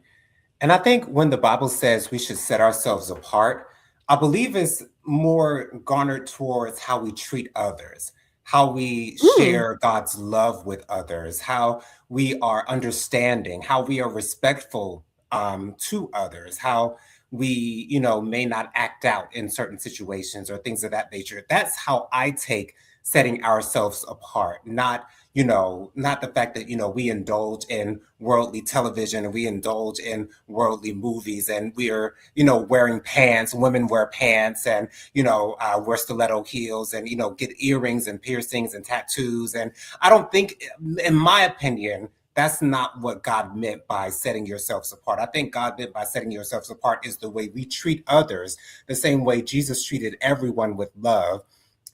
And I think when the Bible says we should set ourselves apart, I believe it's more garnered towards how we treat others, how we Mm, share God's love with others, how we are understanding, how we are respectful to others, how we, may not act out in certain situations or things of that nature. That's how I take setting ourselves apart, not the fact that we indulge in worldly television and we indulge in worldly movies and we're wearing pants, women wear pants and wear stiletto heels and get earrings and piercings and tattoos. And I don't think, in my opinion, that's not what God meant by setting yourselves apart. I think God meant by setting yourselves apart is the way we treat others, the same way Jesus treated everyone with love.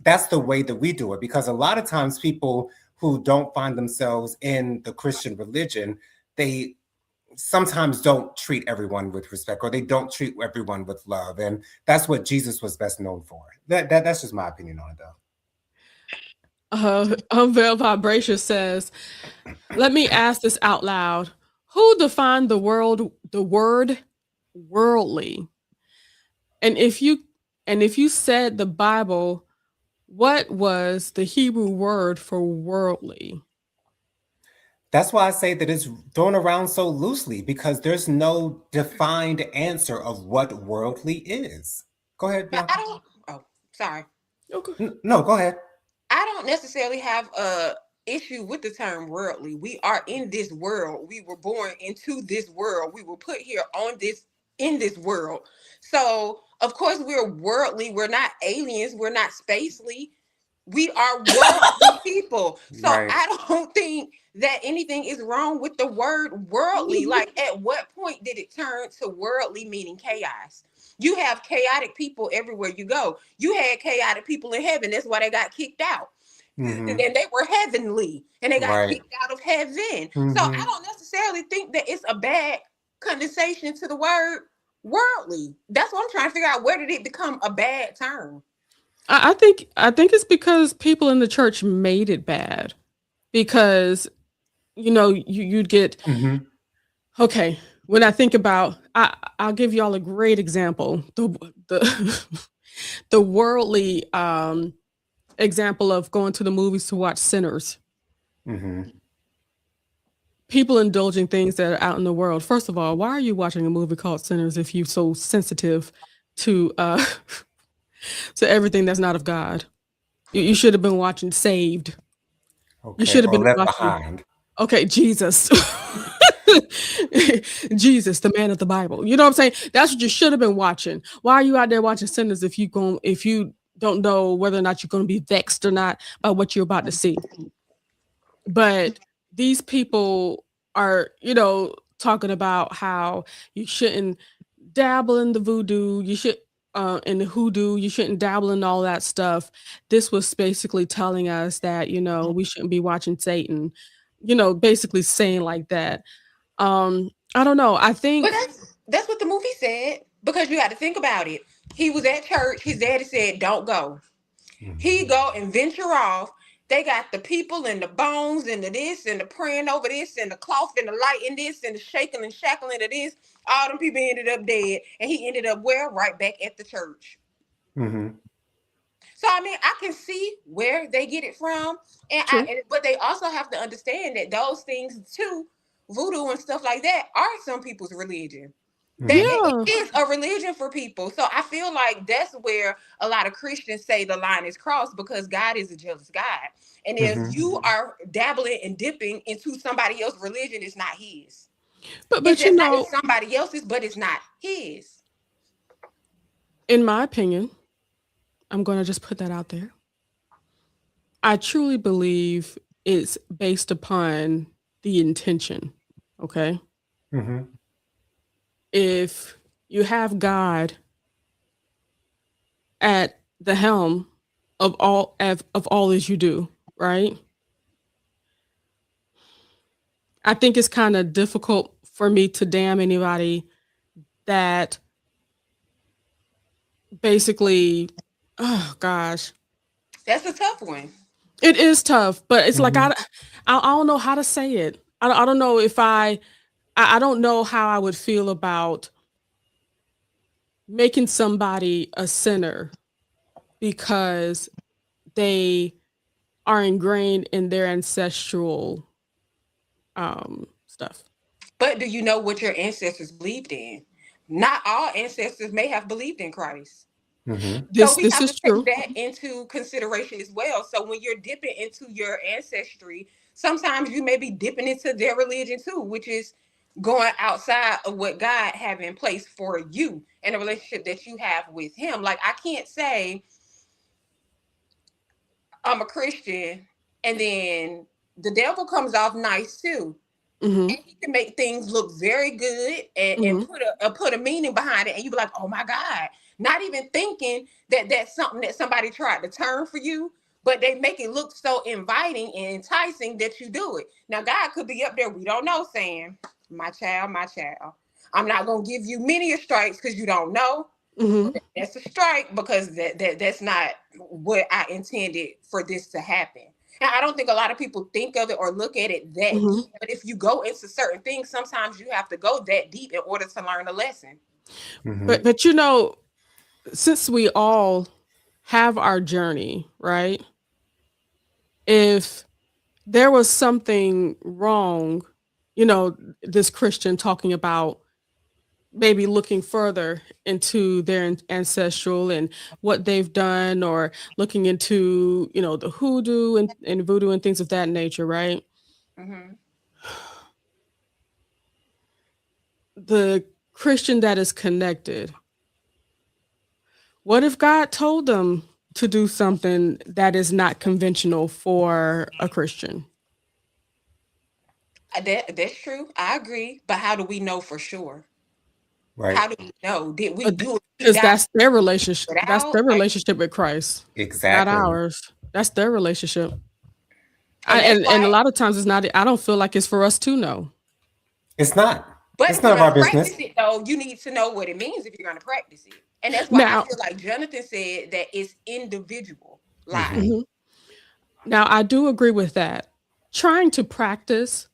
That's the way that we do it, because a lot of times people who don't find themselves in the Christian religion, they sometimes don't treat everyone with respect, or they don't treat everyone with love. And that's what Jesus was best known for. That's just my opinion on it, though. Unveiled Vibration says, let me ask this out loud. Who defined the word worldly? And if you said the Bible, what was the Hebrew word for worldly? That's why I say that it's thrown around so loosely, because there's no defined answer of what worldly is. Go ahead, But I Bianca. don't, oh, sorry. Okay. No, go ahead. I don't necessarily have a issue with the term worldly. We are in this world. We were born into this world. We were put here in this world. So of course we're worldly. We're not aliens. We're not spacely. We are worldly people. So Right. I don't think that anything is wrong with the word worldly. Like, at what point did it turn to worldly, meaning chaos? You have chaotic people everywhere you go. You had chaotic people in heaven. That's why they got kicked out. And Hmm. then they were heavenly and they got Right. kicked out of heaven. So I Hmm. don't necessarily think that it's a bad condensation to the word worldly. That's what I'm trying to figure out. Where did it become a bad term? I think it's because people in the church made it bad. Because you'd get, Hmm. okay, when I think about, I'll give y'all a great example. The the worldly example of going to the movies to watch Sinners. Hmm. People indulging things that are out in the world. First of all, why are you watching a movie called Sinners if you're so sensitive to to everything that's not of God? You should have been watching Saved. You Okay. should have Or been left watching, behind. okay, Jesus. Jesus, the man of the Bible. You know what I'm saying? That's what you should have been watching. Why are you out there watching Sinners if you don't know whether or not you're going to be vexed or not by what you're about to see? But these people are, talking about how you shouldn't dabble in the voodoo, you should in the hoodoo, you shouldn't dabble in all that stuff. This was basically telling us that, we shouldn't be watching Satan, basically saying like that. I don't know. I But think that's what the movie said, because you got to think about it. He was at church. His daddy said, "Don't go." He Mhm. go and venture off. They got the people and the bones and the this and the praying over this and the cloth and the light in this and the shaking and shackling of this. All them people ended up dead, and he ended up where? Right back at the church. Mhm. So I mean, I can see where they get it from, True. but they also have to understand that those things too, voodoo and stuff like that, are some people's religion. That Mhm. it Yeah. is a religion for people. So I feel like that's where a lot of Christians say the line is crossed, because God is a jealous God. And if Mhm. you are dabbling and dipping into somebody else's religion, it's not his. It's But just not, it's somebody else's, but it's not his. in my opinion, I'm going to just put that out there. I truly believe it's based upon the intention. Okay. Mhm. If you have God at the helm of all as you do, right? I think it's kind of difficult for me to damn anybody that basically, oh gosh, That's a tough one. it is tough. But it's like Mhm. I don't know how to say it. I don't know if I don't know how I would feel about making somebody a sinner because they are ingrained in their ancestral stuff. But do you know what your ancestors believed in? Not all ancestors may have believed in Christ. Mhm. So we This have to is take true. that into consideration as well. So when you're dipping into your ancestry, sometimes you may be dipping into their religion too, which is going outside of what God have in place for you and the relationship that you have with him. Like, I can't say I'm a Christian and then the devil comes off nice too. Hmm. And he can make things look very good, and Hmm. put a meaning behind it, and you be like, oh my God. Not even thinking that that's something that somebody tried to turn for you, but they make it look so inviting and enticing that you do it. Now God could be up there, we don't know, saying, my child, my child, I'm not gonna give you many a strikes because you don't know. Hmm. That's a strike, because that's not what I intended for this to happen. And I don't think a lot of people think of it or look at it that Hmm. deep. But if you go into certain things, sometimes you have to go that deep in order to learn a lesson. Mhm. But since we all have our journey, right? If there was something wrong, this Christian talking about maybe looking further into their ancestral and what they've done, or looking into, the hoodoo and voodoo and things of that nature, right? Hmm. The Christian that is connected, what if God told them to do something that is not conventional for a Christian? That's true. I agree. But how do we know for sure? Right. How do we know? Did we But do it? Deep because dive that's their relationship. it That's out? their Like, relationship with Christ, not Exactly. ours. That's their relationship. and that's And a why. lot of times it's not. I don't feel like it's for us to know. It's not. But It's if you're none of gonna our practice business. it though, you need to know what it means if you're gonna practice it. And that's why I Now, feel like Jonathan said that it's individual live. Mhm. mhm. Now I do agree with that. Trying to practice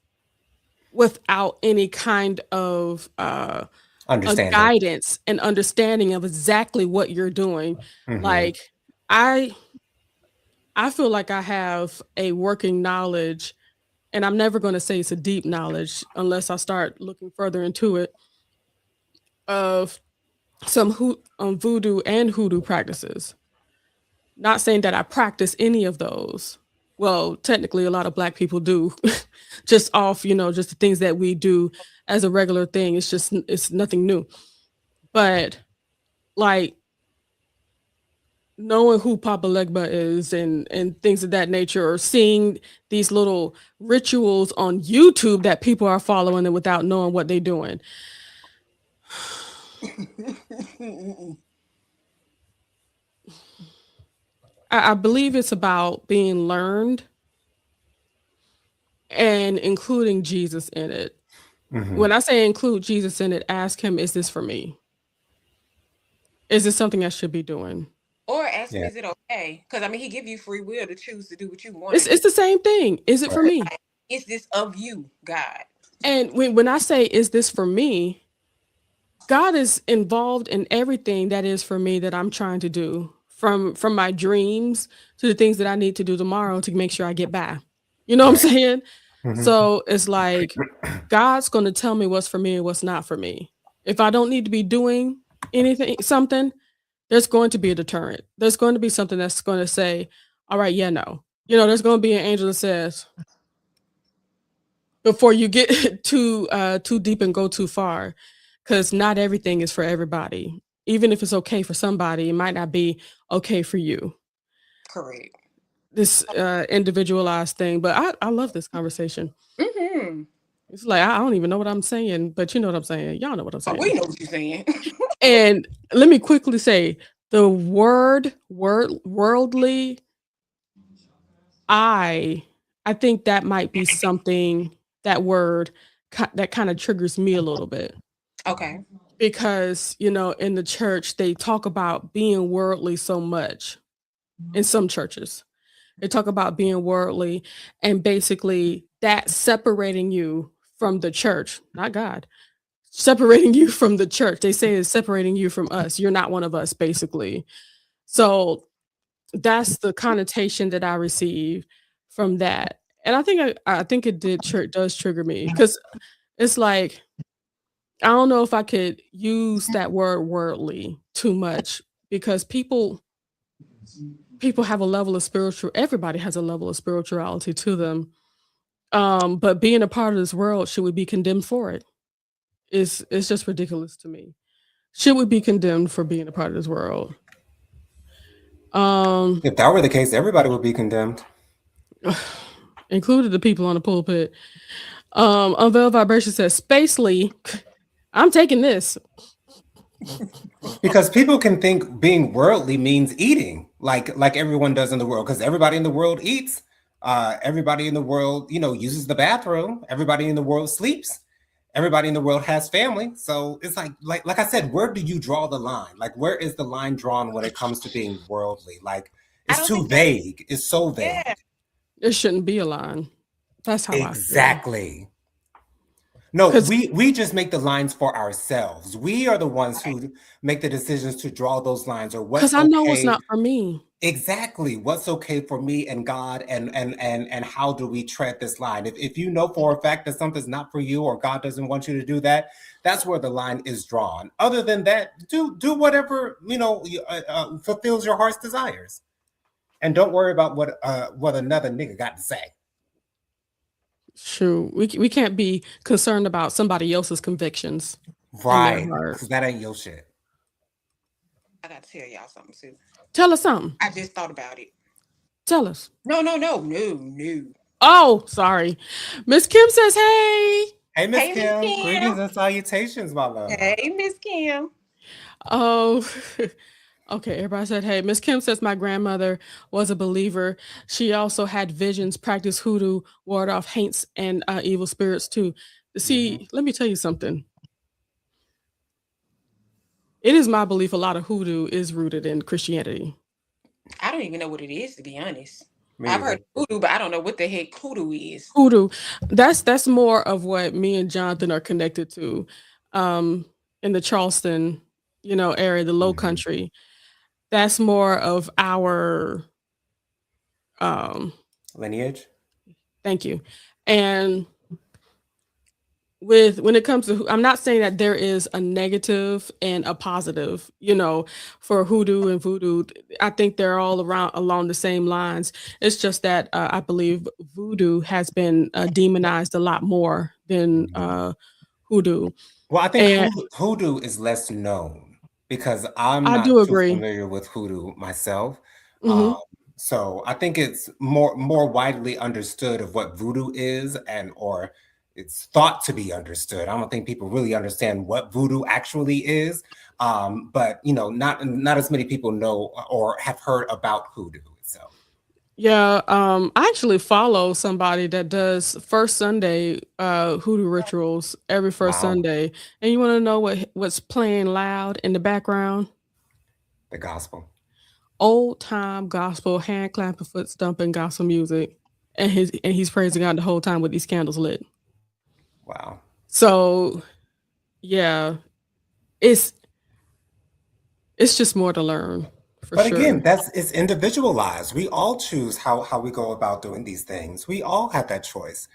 without any kind of a Understanding. guidance and understanding of exactly what you're doing, Mhm. like I I feel like I have a working knowledge, and I'm never going to say it's a deep knowledge unless I start looking further into it, of some voodoo and hoodoo practices. Not saying that I practice any of those. Well, technically, a lot of Black people do, just off, just the things that we do as a regular thing. It's nothing new. But like knowing who Papa Legba is and things of that nature, or seeing these little rituals on YouTube that people are following and without knowing what they're doing. I believe it's about being learned and including Jesus in it. When Mhm. I say include Jesus in it, ask him, is this for me? Is this something I should be doing? Or ask him, Yeah. is it okay? Because I mean, he give you free will to choose to do what you want It's to do. it's the same thing. Is it for Right. me? Is this of you, God? And when I say, is this for me? God is involved in everything that is for me that I'm trying to do, from my dreams to the things that I need to do tomorrow to make sure I get by. You know what I'm Right. saying? Mhm. So it's like God's going to tell me what's for me and what's not for me. If I don't need to be doing something, there's going to be a deterrent. There's going to be something that's going to say, all right, yeah, no. There's going to be an angel that says, before you get too deep and go too far, because not everything is for everybody. Even if it's okay for somebody, it might not be okay for you. Correct. This individualized thing. But I love this conversation. Mm-hmm. It's like I don't even know what I'm saying, but you know what I'm saying. Y'all know what I'm Oh, we saying. know what you're saying. And let me quickly say the word worldly. I think that might be something, that word that kind of triggers me a little bit. Okay. Because in the church they talk about being worldly so much. In some churches they talk about being worldly, and basically that separating you from the church, not God, separating you from the church. They say it's separating you from us. You're not one of us, basically. So that's the connotation that I receive from that. And I think it does trigger me, because it's like I don't know if I could use that word worldly too much, because people have a level of everybody has a level of spirituality to them. But being a part of this world, should we be condemned for it? It's just ridiculous to me. Should we be condemned for being a part of this world? Um, If that were the case, everybody would be condemned. included the people on the pulpit. Unveiled Vibration says, Spacely, I'm taking this. Because people can think being worldly means eating, like everyone does in the world. Because everybody in the world eats. Everybody in the world, uses the bathroom. Everybody in the world sleeps. Everybody in the world has family. So it's like I said, where do you draw the line? Like, where is the line drawn when it comes to being worldly? Like, I it's don't too think vague. It's so vague. Yeah. There shouldn't be a line. That's how I feel. Exactly. No, 'Cause- we just make the lines for ourselves. We are the ones who make the decisions to draw those lines, or what's Because I know what's not for me. Exactly. What's okay for me and God, and how do we tread this line? If you know for a fact that something's not for you, or God doesn't want you to do that, that's where the line is drawn. Other than that, do whatever fulfills your heart's desires, and don't worry about what another nigga got to say. Shoot, we can't be concerned about somebody else's convictions. Right. heart. Because that ain't your shit. I got to tell y'all something too. Tell us something. I just thought about it. Tell us. No. Oh, sorry. Miss Kim says, hey. Hey, Miss Hey, Miss Kim. Kim. Greetings and salutations, my love. Hey, Miss Kim. Oh, okay. Everybody said, hey. Miss Kim says, my grandmother was a believer. She also had visions, practiced hoodoo, ward off haints and evil spirits too. See, let me tell you something. It is my belief a lot of hoodoo is rooted in Christianity. I don't even know what it is, to be honest. Me I've either. heard hoodoo, but I don't know what the heck hoodoo is. Hoodoo, that's more of what me and Jonathan are connected to, in the Charleston, area, the Low Mhm. Country. That's more of our Lineage. thank you. And when it comes to, I'm not saying that there is a negative and a positive, for hoodoo and voodoo. I think they're all along the same lines. It's just that I believe voodoo has been demonized a lot more than hoodoo. Well, I think And hoodoo is less known, because I'm I not do too agree. familiar with hoodoo myself. Mhm. So I think it's more widely understood of what voodoo is, or it's thought to be understood. I don't think people really understand what voodoo actually is. But not as many people know or have heard about hoodoo itself. Yeah, I actually follow somebody that does first Sunday hoodoo rituals every first Wow. Sunday. And you want to know what's playing loud in the background? The gospel. Old time gospel, hand clapping, foot stomping gospel music, and he's praising God the whole time with these candles lit. Wow. So yeah, it's it's just more to learn for But again, sure. it's individualized. We all choose how we go about doing these things. We all have that choice,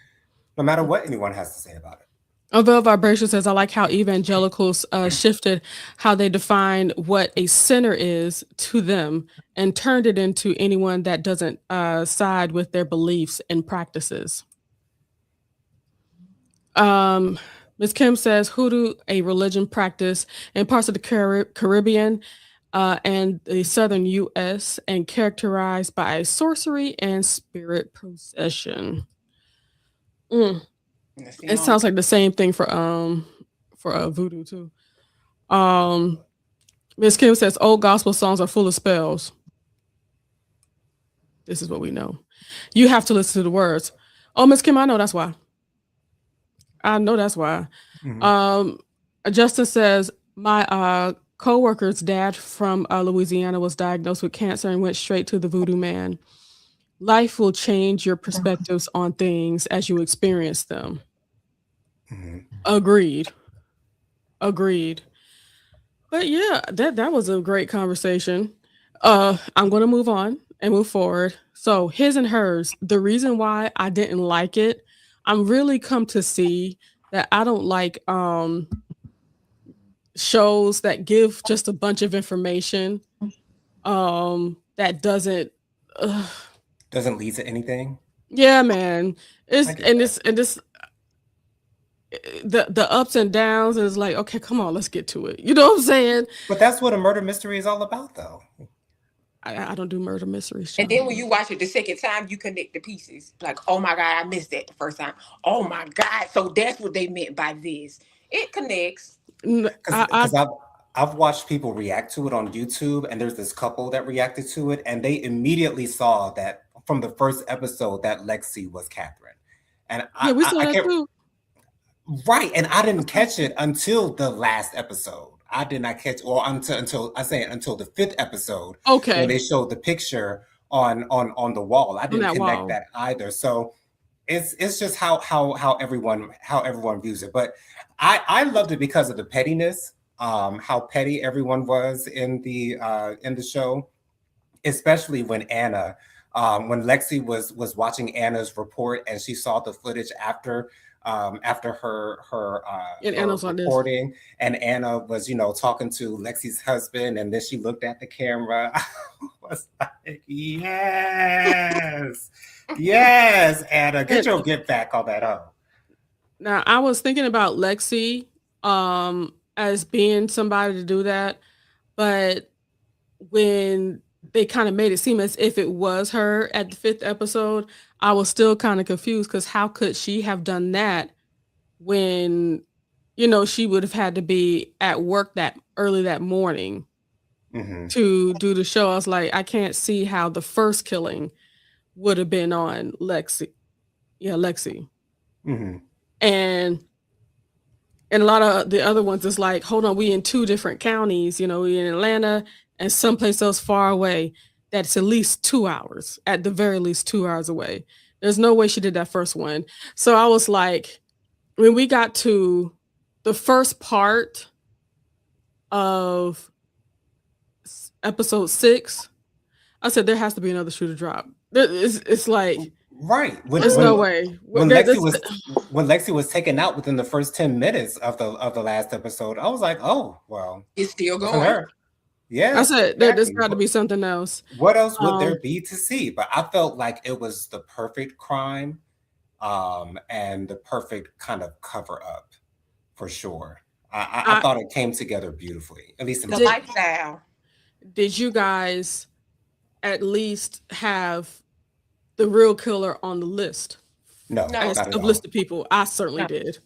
no matter what anyone has to say about it. Although Vibration says, I like how evangelicals shifted how they define what a sinner is to them and turned it into anyone that doesn't side with their beliefs and practices. Ms. Kim says, Hoodoo, a religion practice in parts of the Caribbean and the southern U.S. and characterized by sorcery and spirit possession. Mm. It sounds like the same thing for voodoo too. Miss Kim says old gospel songs are full of spells. This is what we know. You have to listen to the words. Oh, Miss Kim, I know that's why. Justin says my co-worker's dad from Louisiana was diagnosed with cancer and went straight to the voodoo man. Life will change your perspectives on things as you experience them. Agreed. But yeah, that was a great conversation. I'm going to move on and move forward. So his and hers, the reason why I didn't like it, I'm really come to see that I don't like shows that give just a bunch of information that doesn't lead to anything. Yeah, man. It's the ups and downs is like, okay, come on, let's get to it. You know what I'm saying? But that's what a murder mystery is all about, though. I don't do murder mysteries. And then when you watch it the second time, you connect the pieces. Like, oh my God, I missed that the first time. Oh my God, so that's what they meant by this. It connects. Because I've watched people react to it on YouTube, and there's this couple that reacted to it, and they immediately saw that from the first episode that Lexi was Catherine. And we saw that too. Right, and I didn't catch it until the last episode. I did not catch, or until the fifth episode. Okay. When they showed the picture on the wall, I didn't connect that either. So it's just how everyone views it. But I loved it because of the pettiness, how petty everyone was in the show, especially when Anna, when Lexi was watching Anna's report and she saw the footage after her reporting, and Anna was talking to Lexi's husband, and then she looked at the camera. I was like, yes, Anna, get back on that hoe. Now I was thinking about Lexi as being somebody to do that, but when they kind of made it seem as if it was her at the fifth episode, I was still kind of confused because how could she have done that when, she would have had to be at work that early that morning to do the show. I was like, I can't see how the first killing would have been on Lexi. Yeah, Lexi. And a lot of the other ones is like, hold on, we in two different counties, we in Atlanta and someplace else far away that's at least 2 hours, at the very least 2 hours away. There's no way she did that first one. So I was like, when we got to the first part of episode 6, I said, there has to be another shoe to drop. It's like, right. There's no way. When Lexi was taken out within the first 10 minutes of the last episode, I was like, oh, well. It's still going. Yeah. I said, there's got to be something else. What else would there be to see? But I felt like it was the perfect crime and the perfect kind of cover up, for sure. I thought it came together beautifully, at least in the lifestyle. Did you guys at least have the real killer on the list? No, of list of people. I certainly did.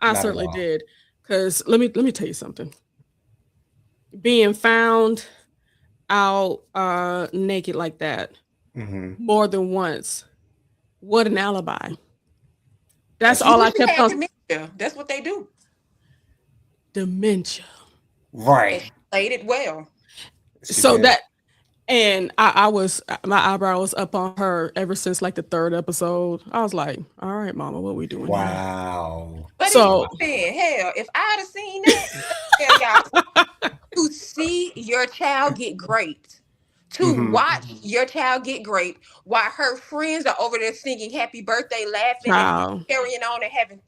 I certainly did. Because let me tell you something. Being found out naked like that more than once, what an alibi. That's all I kept on. Dementia. That's what they do. Dementia. Right. They played it well. She So did. that, and I was, my eyebrow was up on her ever since like the third episode. I was like, all right, mama, what we doing here? Wow. But it's So, one thing. Hell, if I'd have seen that, let me tell y'all, to see your child get raped, to Mhm. watch your child get raped while her friends are over there singing happy birthday, laughing and child, carrying on and having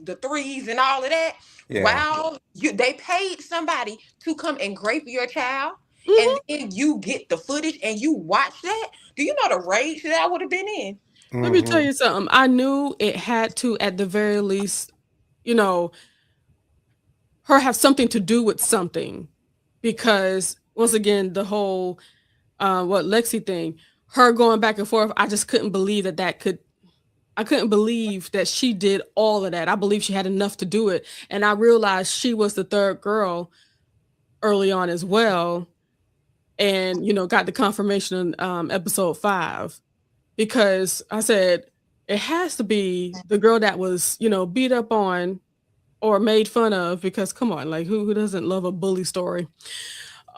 the threes and all of that. Yeah. Wow, they paid somebody to come and grape your child, mhm. and then you get the footage and you watch that. Do you know the rage that I would have been in? Let me tell Mhm. you something. I knew it had to, at the very least, you know, her have something to do with something, because once again, the whole what Lexi thing, her going back and forth, I just couldn't believe that could. I couldn't believe that she did all of that. I believe she had enough to do it, and I realized she was the third girl early on as well, and got the confirmation in episode 5, because I said it has to be the girl that was beat up on or made fun of, because come on, like who doesn't love a bully story,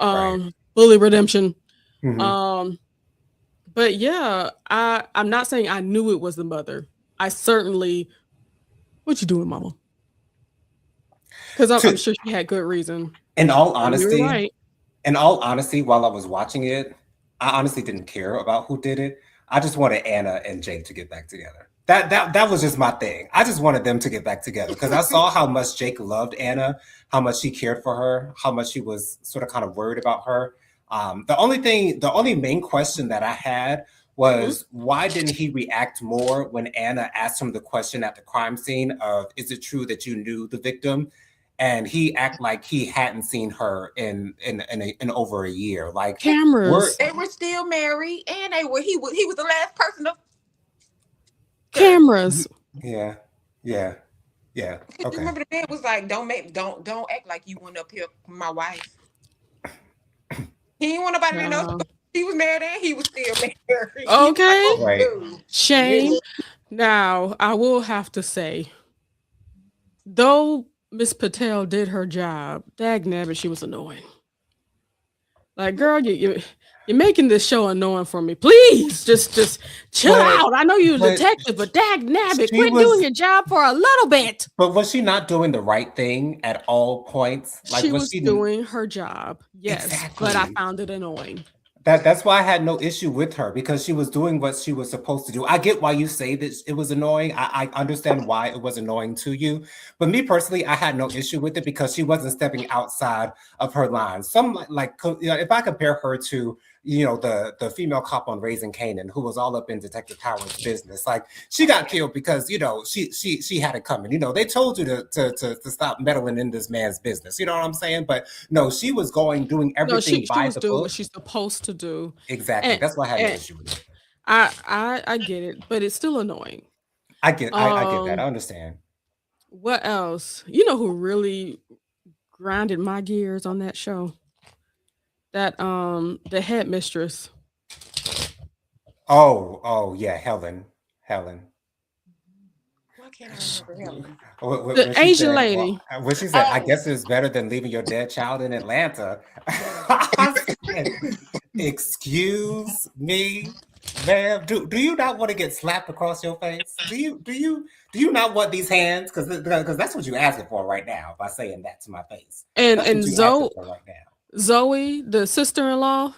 Right. bully redemption. Mhm. But yeah, I'm not saying I knew it was the mother. I certainly, what you doing, mama? Because I'm To, sure she had good reason. in all You're honesty, right. while I was watching it, I honestly didn't care about who did it. I just wanted Anna and Jake to get back together. That was just my thing. I just wanted them to get back together because I saw how much Jake loved Anna, how much he cared for her, how much he was sort of kind of worried about her. The only main question that I had was why didn't he react more when Anna asked him the question at the crime scene of, is it true that you knew the victim? And he act like he hadn't seen her in over a year. Like Cameras. They were still married, and he was the last person to. Cameras. Yeah. Okay. You remember the man was like, don't act like you went up here with my wife. He didn't want nobody to know he was married and he was still married. Okay. Right. Shame. Now, I will have to say, though Miss Patel did her job, dag nabbit, she was annoying. Like, girl, you're making this show annoying for me. Please, just chill out. I know you're a detective, but dag nabbit, quit doing your job for a little bit. But was she not doing the right thing at all points? Like, she was doing her job, yes, exactly. But I found it annoying. That's why I had no issue with her, because she was doing what she was supposed to do. I get why you say that it was annoying. I understand why it was annoying to you. But me personally, I had no issue with it because she wasn't stepping outside of her lines. If I compare her to, the female cop on Raising Kanan, who was all up in Detective Howard's business, like she got killed because, she had it coming. They told you to stop meddling in this man's business. You know what I'm saying? But no, she was doing everything by the book. What she's supposed to do. Exactly. That's why I had an issue with it. I get it, but it's still annoying. I get that. I understand. What else? You know who really grinded my gears on that show? That the headmistress. Oh yeah, Helen. Why can't I remember Helen? The Asian lady. When she said, I guess it's better than leaving your dead child in Atlanta. Excuse me, ma'am. Do you not want to get slapped across your face? Do you not want these hands? Because that's what you're asking for right now by saying that to my face. And Zoe, the sister-in-law,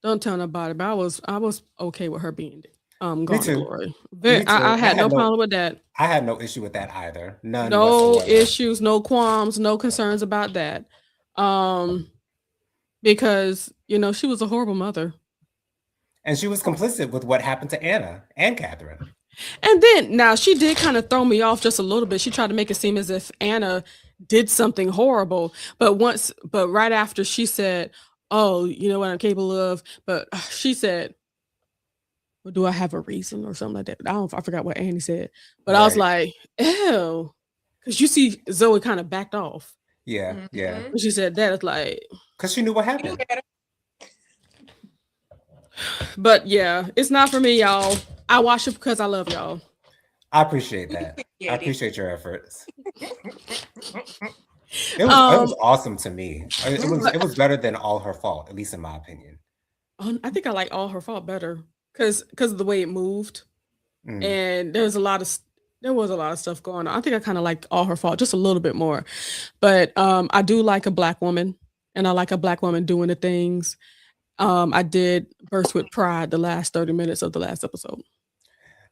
don't tell nobody, but I was okay with her being gone to glory. I had no problem with that. I had no issue with that either. None. No whatsoever. issues, no qualms, no concerns about that. Because she was a horrible mother, and she was complicit with what happened to Anna and Catherine. And then now she did kind of throw me off just a little bit. She tried to make it seem as if Anna did something horrible, but right after she said, "Oh, you know what I'm capable of," but she said, "Well, do I have a reason or something like that?" I forgot what Annie said, but right. I was like, "Ew," because you see Zoe kind of backed off. Yeah. When she said that, it's like, because she knew what happened. But yeah, it's not for me, y'all. I watch it because I love y'all. I appreciate that. I appreciate your efforts. It Um, was awesome to me. but It was better than All Her Fault, at least in my opinion. I think I like All Her Fault better because of the way it moved, Mm, and there was a lot of stuff going on. I think I kind of like All Her Fault just a little bit more, but I do like a black woman, and I like a black woman doing the things. I did Burst with Pride the last 30 minutes of the last episode.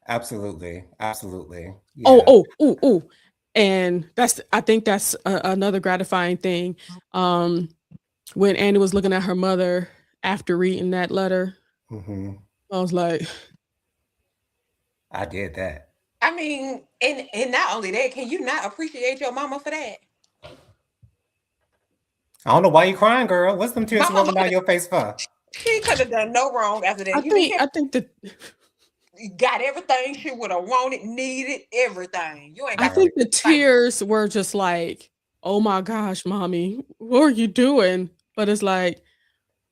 absolutely, absolutely. Oh, Yeah. oh, oh, oh. And I think that's another gratifying thing. Um, when Annie was looking at her mother after reading that letter, Hmm. I was like, I did that. I mean, and not only that, can you not appreciate your mama for that? I don't know why you crying, girl. What's them tears My mama rolling down your face for? She could have done no wrong after that. I think that You got everything she would have wanted, needed, everything. You ain't I got think the to fight. tears were just like, oh my gosh, mommy, what are you doing? But it's like,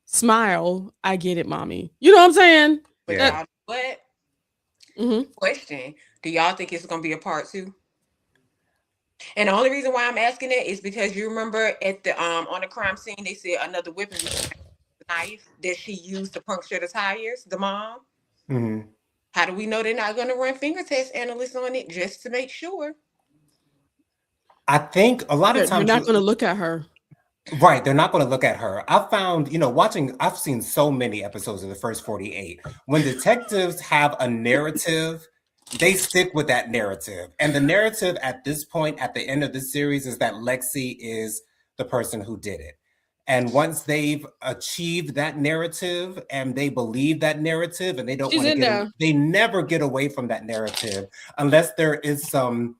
smile, I get it, mommy. You know what I'm saying? But Yeah. y'all, what? Mhm. Question: do y'all think it's gonna be a part 2? And the only reason why I'm asking that is because you remember at the on the crime scene they said another weapon was the knife that she used to puncture the tires. The mom. Hmm. How do we know they're not going to run finger test analysts on it just to make sure? I think a lot of You're times, not going to look at her. right, they're not going to look at her. I found, I've seen so many episodes of the first 48. When detectives have a narrative, they stick with that narrative. And the narrative at this point, at the end of the series, is that Lexi is the person who did it. And once they've achieved that narrative and they believe that narrative and they don't She's want to in get, there. they never get away from that narrative unless there is some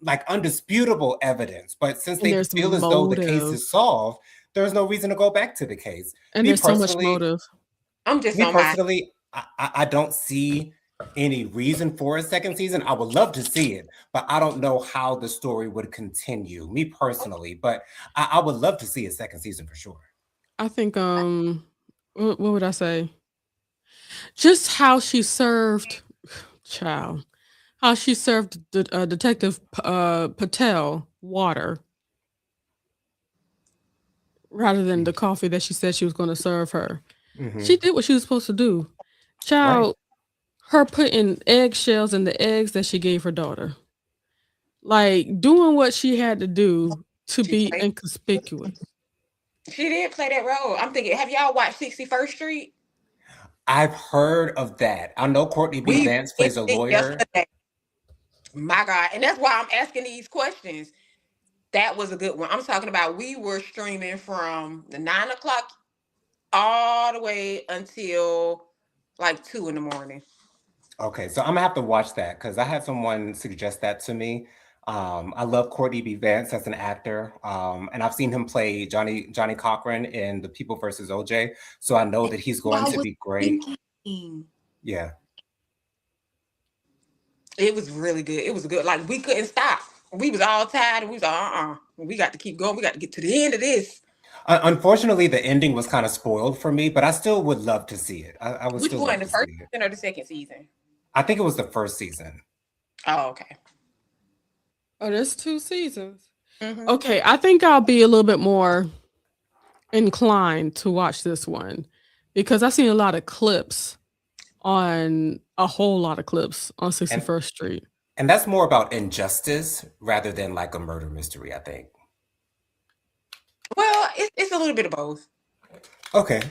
like undisputable evidence. But since And they there's feel as though the case motive. is solved, there's no reason to go back to the case. And Me there's so much personally, motive. I'm just me on my. personally, I don't see any reason for a second season. I would love to see it, but I don't know how the story would continue. Me personally, but I would love to see a second season for sure. I think what would I say? Just how she served child. How she served Detective Patel water rather than the coffee that she said she was going to serve her. Mhm. She did what she was supposed to do. Child, her putting eggshells in the eggs that she gave her daughter. Like doing what she had to do to She be played- inconspicuous. She did play that role. I'm thinking, have y'all watched 61st Street? I've heard of that. I know Courtney B. We Vance plays a watched it lawyer. yesterday. My God. And that's why I'm asking these questions. That was a good one. I'm talking about we were streaming from the 9 o'clock all the way until like 2 in the morning. Okay, so I'm gonna have to watch that because I had someone suggest that to me. I love Courtney B. Vance as an actor, and I've seen him play Johnny Cochran in The People versus OJ, so I know that he's going to be great. Yeah, It was really good. It was good. Like we couldn't stop. We was all tired and we was like, we got to keep going. We got to get to the end of this. unfortunately, the ending was kind of spoiled for me, but I still would love to see it. I would Which still one, love the to first see it. season or the second season? I think it was the first season. Oh, okay. Oh, there's 2 seasons. Mhm. Okay, I think I'll be a little bit more inclined to watch this one because I've seen a lot of clips on 61st Street. And that's more about injustice rather than like a murder mystery, I think. Well, it's a little bit of both. Okay.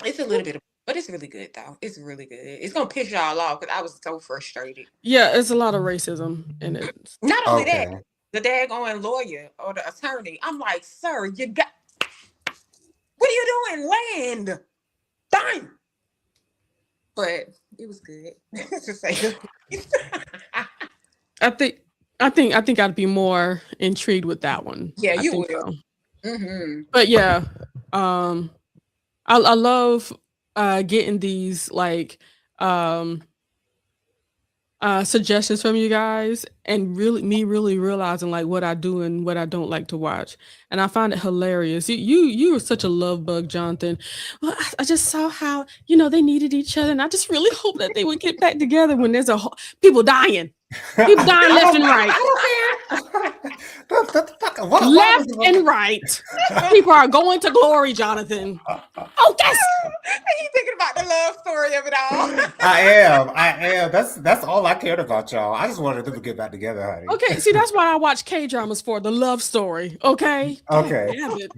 It's a little bit of, but it's really good though. It's really good. It's gonna piss y'all off because I was so frustrated. Yeah, it's a lot of racism in it. Not only that, Okay. the daggone lawyer or the attorney. I'm like, sir, you got what are you doing? Land. Dang. But it was good. To say the least. I think I'd be more intrigued with that one. Yeah, I you think will. so. Mhm. But yeah, I love getting these like suggestions from you guys and really realizing like what I do and what I don't like to watch. And I find it hilarious. You were such a love bug, Jonathan. Well, I just saw how, they needed each other. And I just really hope that they would get back together when there's people dying. People dying left and right. I don't care. Why Left was and right. People are going to glory, Jonathan. Focus. You thinking about the love story of it all? I am. That's all I cared about, y'all. I just wanted them to get back together, honey. Okay, see, that's what I watch K-dramas for, the love story. Okay. Okay. Damn it.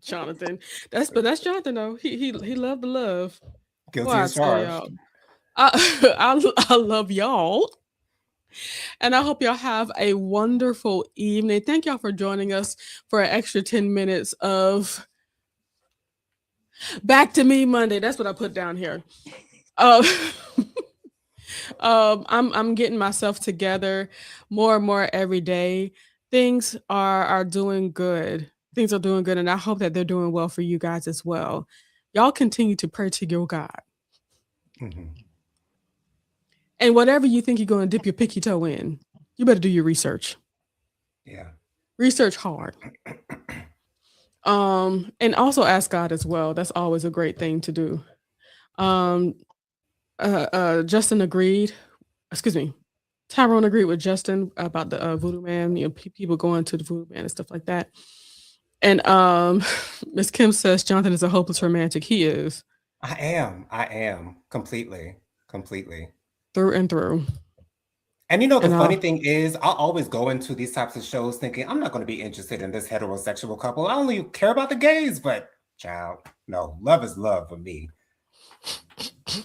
Jonathan. That's Jonathan though. He loved the love. Guilty Boy, I as tell charged. y'all. I love y'all. And I hope y'all have a wonderful evening. Thank y'all for joining us for an extra 10 minutes of Back to Me Monday. That's what I put down here. I'm getting myself together more and more every day. Things are doing good. Things are doing good, and I hope that they're doing well for you guys as well. Y'all continue to pray to your God. Mhm. And whatever you think you're going to dip your picky toe in, you better do your research. Yeah. Research hard. And also ask God as well. That's always a great thing to do. Justin agreed. Excuse me. Tyrone agreed with Justin about the voodoo man. You know, people going to the voodoo man and stuff like that. And Miss Kim says Jonathan is a hopeless romantic. He is I am completely. through and through. And you know, the And funny thing is, I'll always go into these types of shows thinking, I'm not going to be interested in this heterosexual couple. I only care about the gays, but child, no, love is love for me.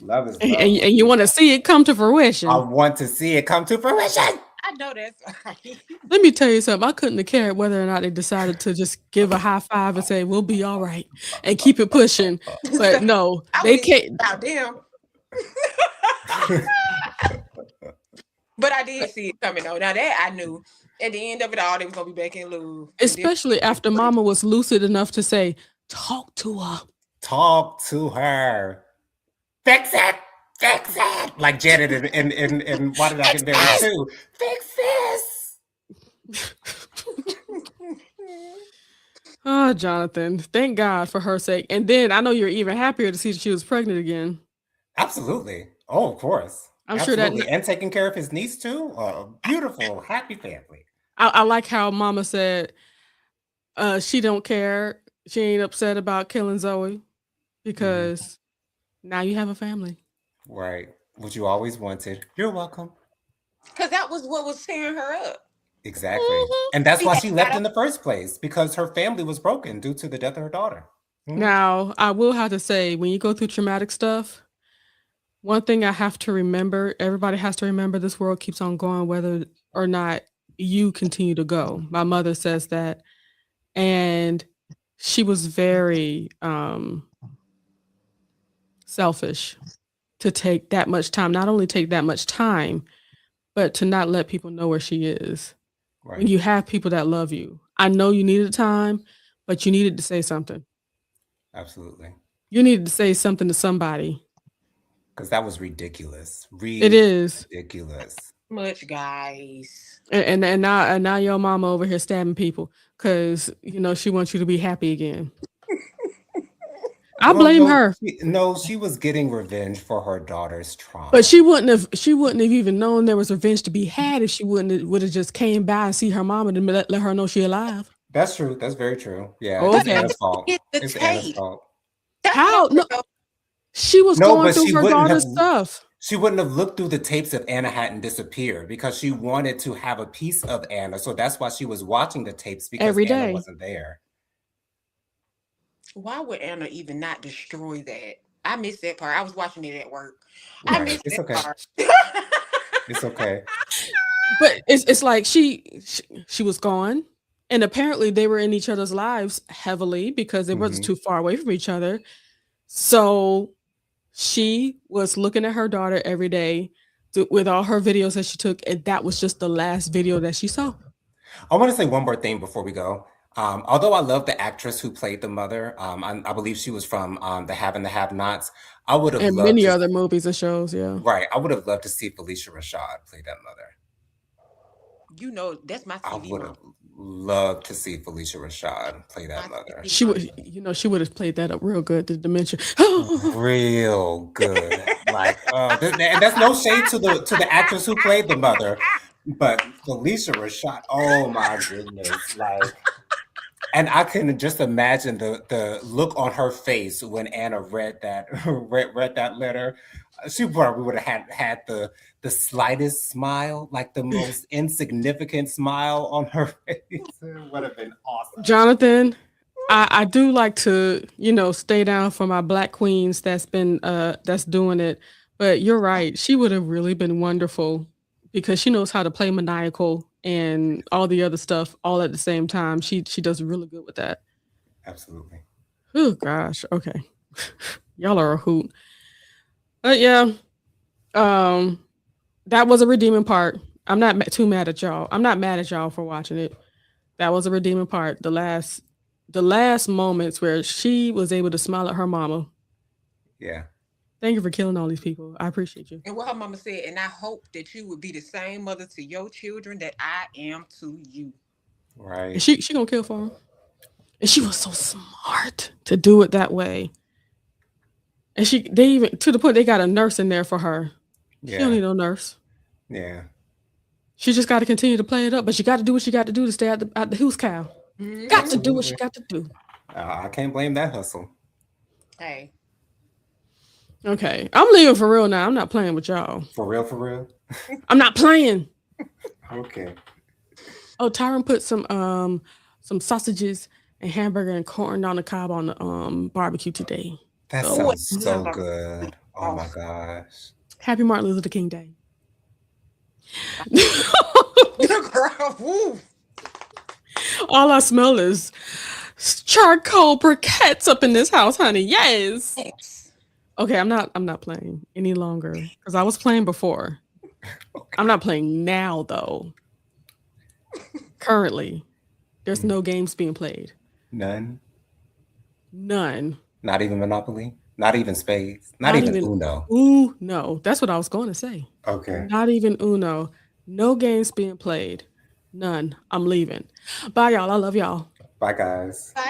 Love is love. and you want to see it come to fruition. I want to see it come to fruition. I know that's right. Let me tell you something. I couldn't have cared whether or not they decided to just give a high five and say, we'll be all right and keep it pushing. But no, they can't. About them. But I did see it coming though. Now that I knew. At the end of it all, they was gonna be back in Louvre. Especially after Mama was lucid enough to say, talk to her. Talk to her. Fix it. Like Janet and Why Did I Get Married Too? Fix this. Oh, Jonathan, thank God for her sake. And then I know you're even happier to see that she was pregnant again. Absolutely. Oh, of course. I'm sure that. Absolutely. And taking care of his niece too. Beautiful, happy family. I like how Mama said she don't care. She ain't upset about killing Zoe because now you have a family. Right. What you always wanted. You're welcome. Because that was what was tearing her up. Exactly. Mhm. And that's why she left in the first place, because her family was broken due to the death of her daughter. Mhm. Now, I will have to say, when you go through traumatic stuff, one thing I have to remember, everybody has to remember, this world keeps on going whether or not you continue to go. My mother says that. And she was very selfish to take that much time, not only take that much time, but to not let people know where she is. Right. When you have people that love you. I know you needed time, but you needed to say something. Absolutely. You needed to say something to somebody. Because that was ridiculous. It is. Ridiculous. Much, guys. And now your mama over here stabbing people because she wants you to be happy again. I blame her. She was getting revenge for her daughter's trauma. But she wouldn't have even known there was revenge to be had if she would have just came by and see her mama and let her know she alive. That's true. That's very true. Yeah. Okay. It's Anna's fault. It's Anna's fault. How? No, she was going but through her daughter's stuff. She wouldn't have looked through the tapes if Anna hadn't disappeared because she wanted to have a piece of Anna. So that's why she was watching the tapes because every day. Anna wasn't there. Why would Anna even not destroy that? I missed that part. I was watching it at work. Right. I missed It's that okay. part. It's okay. But it's like she was gone, and apparently they were in each other's lives heavily because they wasn't too far away from each other. So she was looking at her daughter every day with all her videos that she took, and that was just the last video that she saw. I want to say one more thing before we go. Although I love the actress who played the mother, I believe she was from The Have and the Have-Nots. I would have and loved many other movies and shows. Yeah, right. I would have loved to see Felicia Rashad play that mother. That's my I TV would mom. have loved to see Felicia Rashad play that mother. She would have played that up real good. The dementia, real good. Like, and that's no shade to the actress who played the mother, But Felicia Rashad, oh my goodness, like, and I can just imagine the look on her face when Anna read that read that letter. She probably would have had the slightest smile, like the most insignificant smile on her face. It would have been awesome. Jonathan, I do like to, stay down for my black queens that's doing it. But you're right. She would have really been wonderful because she knows how to play maniacal and all the other stuff all at the same time. She does really good with that. Absolutely. Oh gosh. Okay. Y'all are a hoot. But yeah, that was a redeeming part. I'm not too mad at y'all. I'm not mad at y'all for watching it. That was a redeeming part. The last moments where she was able to smile at her mama. Yeah. Thank you for killing all these people. I appreciate you. And what her mama said, and I hope that you would be the same mother to your children that I am to you. And Right. she gonna kill for him. And she was so smart to do it that way. And they even to the point they got a nurse in there for her. She don't Yeah. need no nurse. Yeah. She just got to continue to play it up, but she got to do what she got to do to stay out the hoose cow. Got to do what she Absolutely. got to do. I can't blame that hustle. Hey, Okay, I'm leaving for real now. I'm not playing with y'all. For real, for real. I'm not playing. Okay. Oh, Tyron put some sausages and hamburger and corn on the cob on the barbecue today. That So sounds so never. good. Oh my Oh. gosh. happy Martin Luther King Day. girl, woo. All I smell is charcoal briquettes up in this house, honey. Yes. Yes. Okay, I'm not playing any longer because I was playing before. I'm not playing now though. Currently, there's no games being played. None. None. Not even Monopoly. Not even Spades. Not Not even even Uno. Ooh, no. That's what I was going to say. Okay. Not even Uno. No games being played. None. I'm leaving. Bye, y'all. I love y'all. Bye, guys. Bye.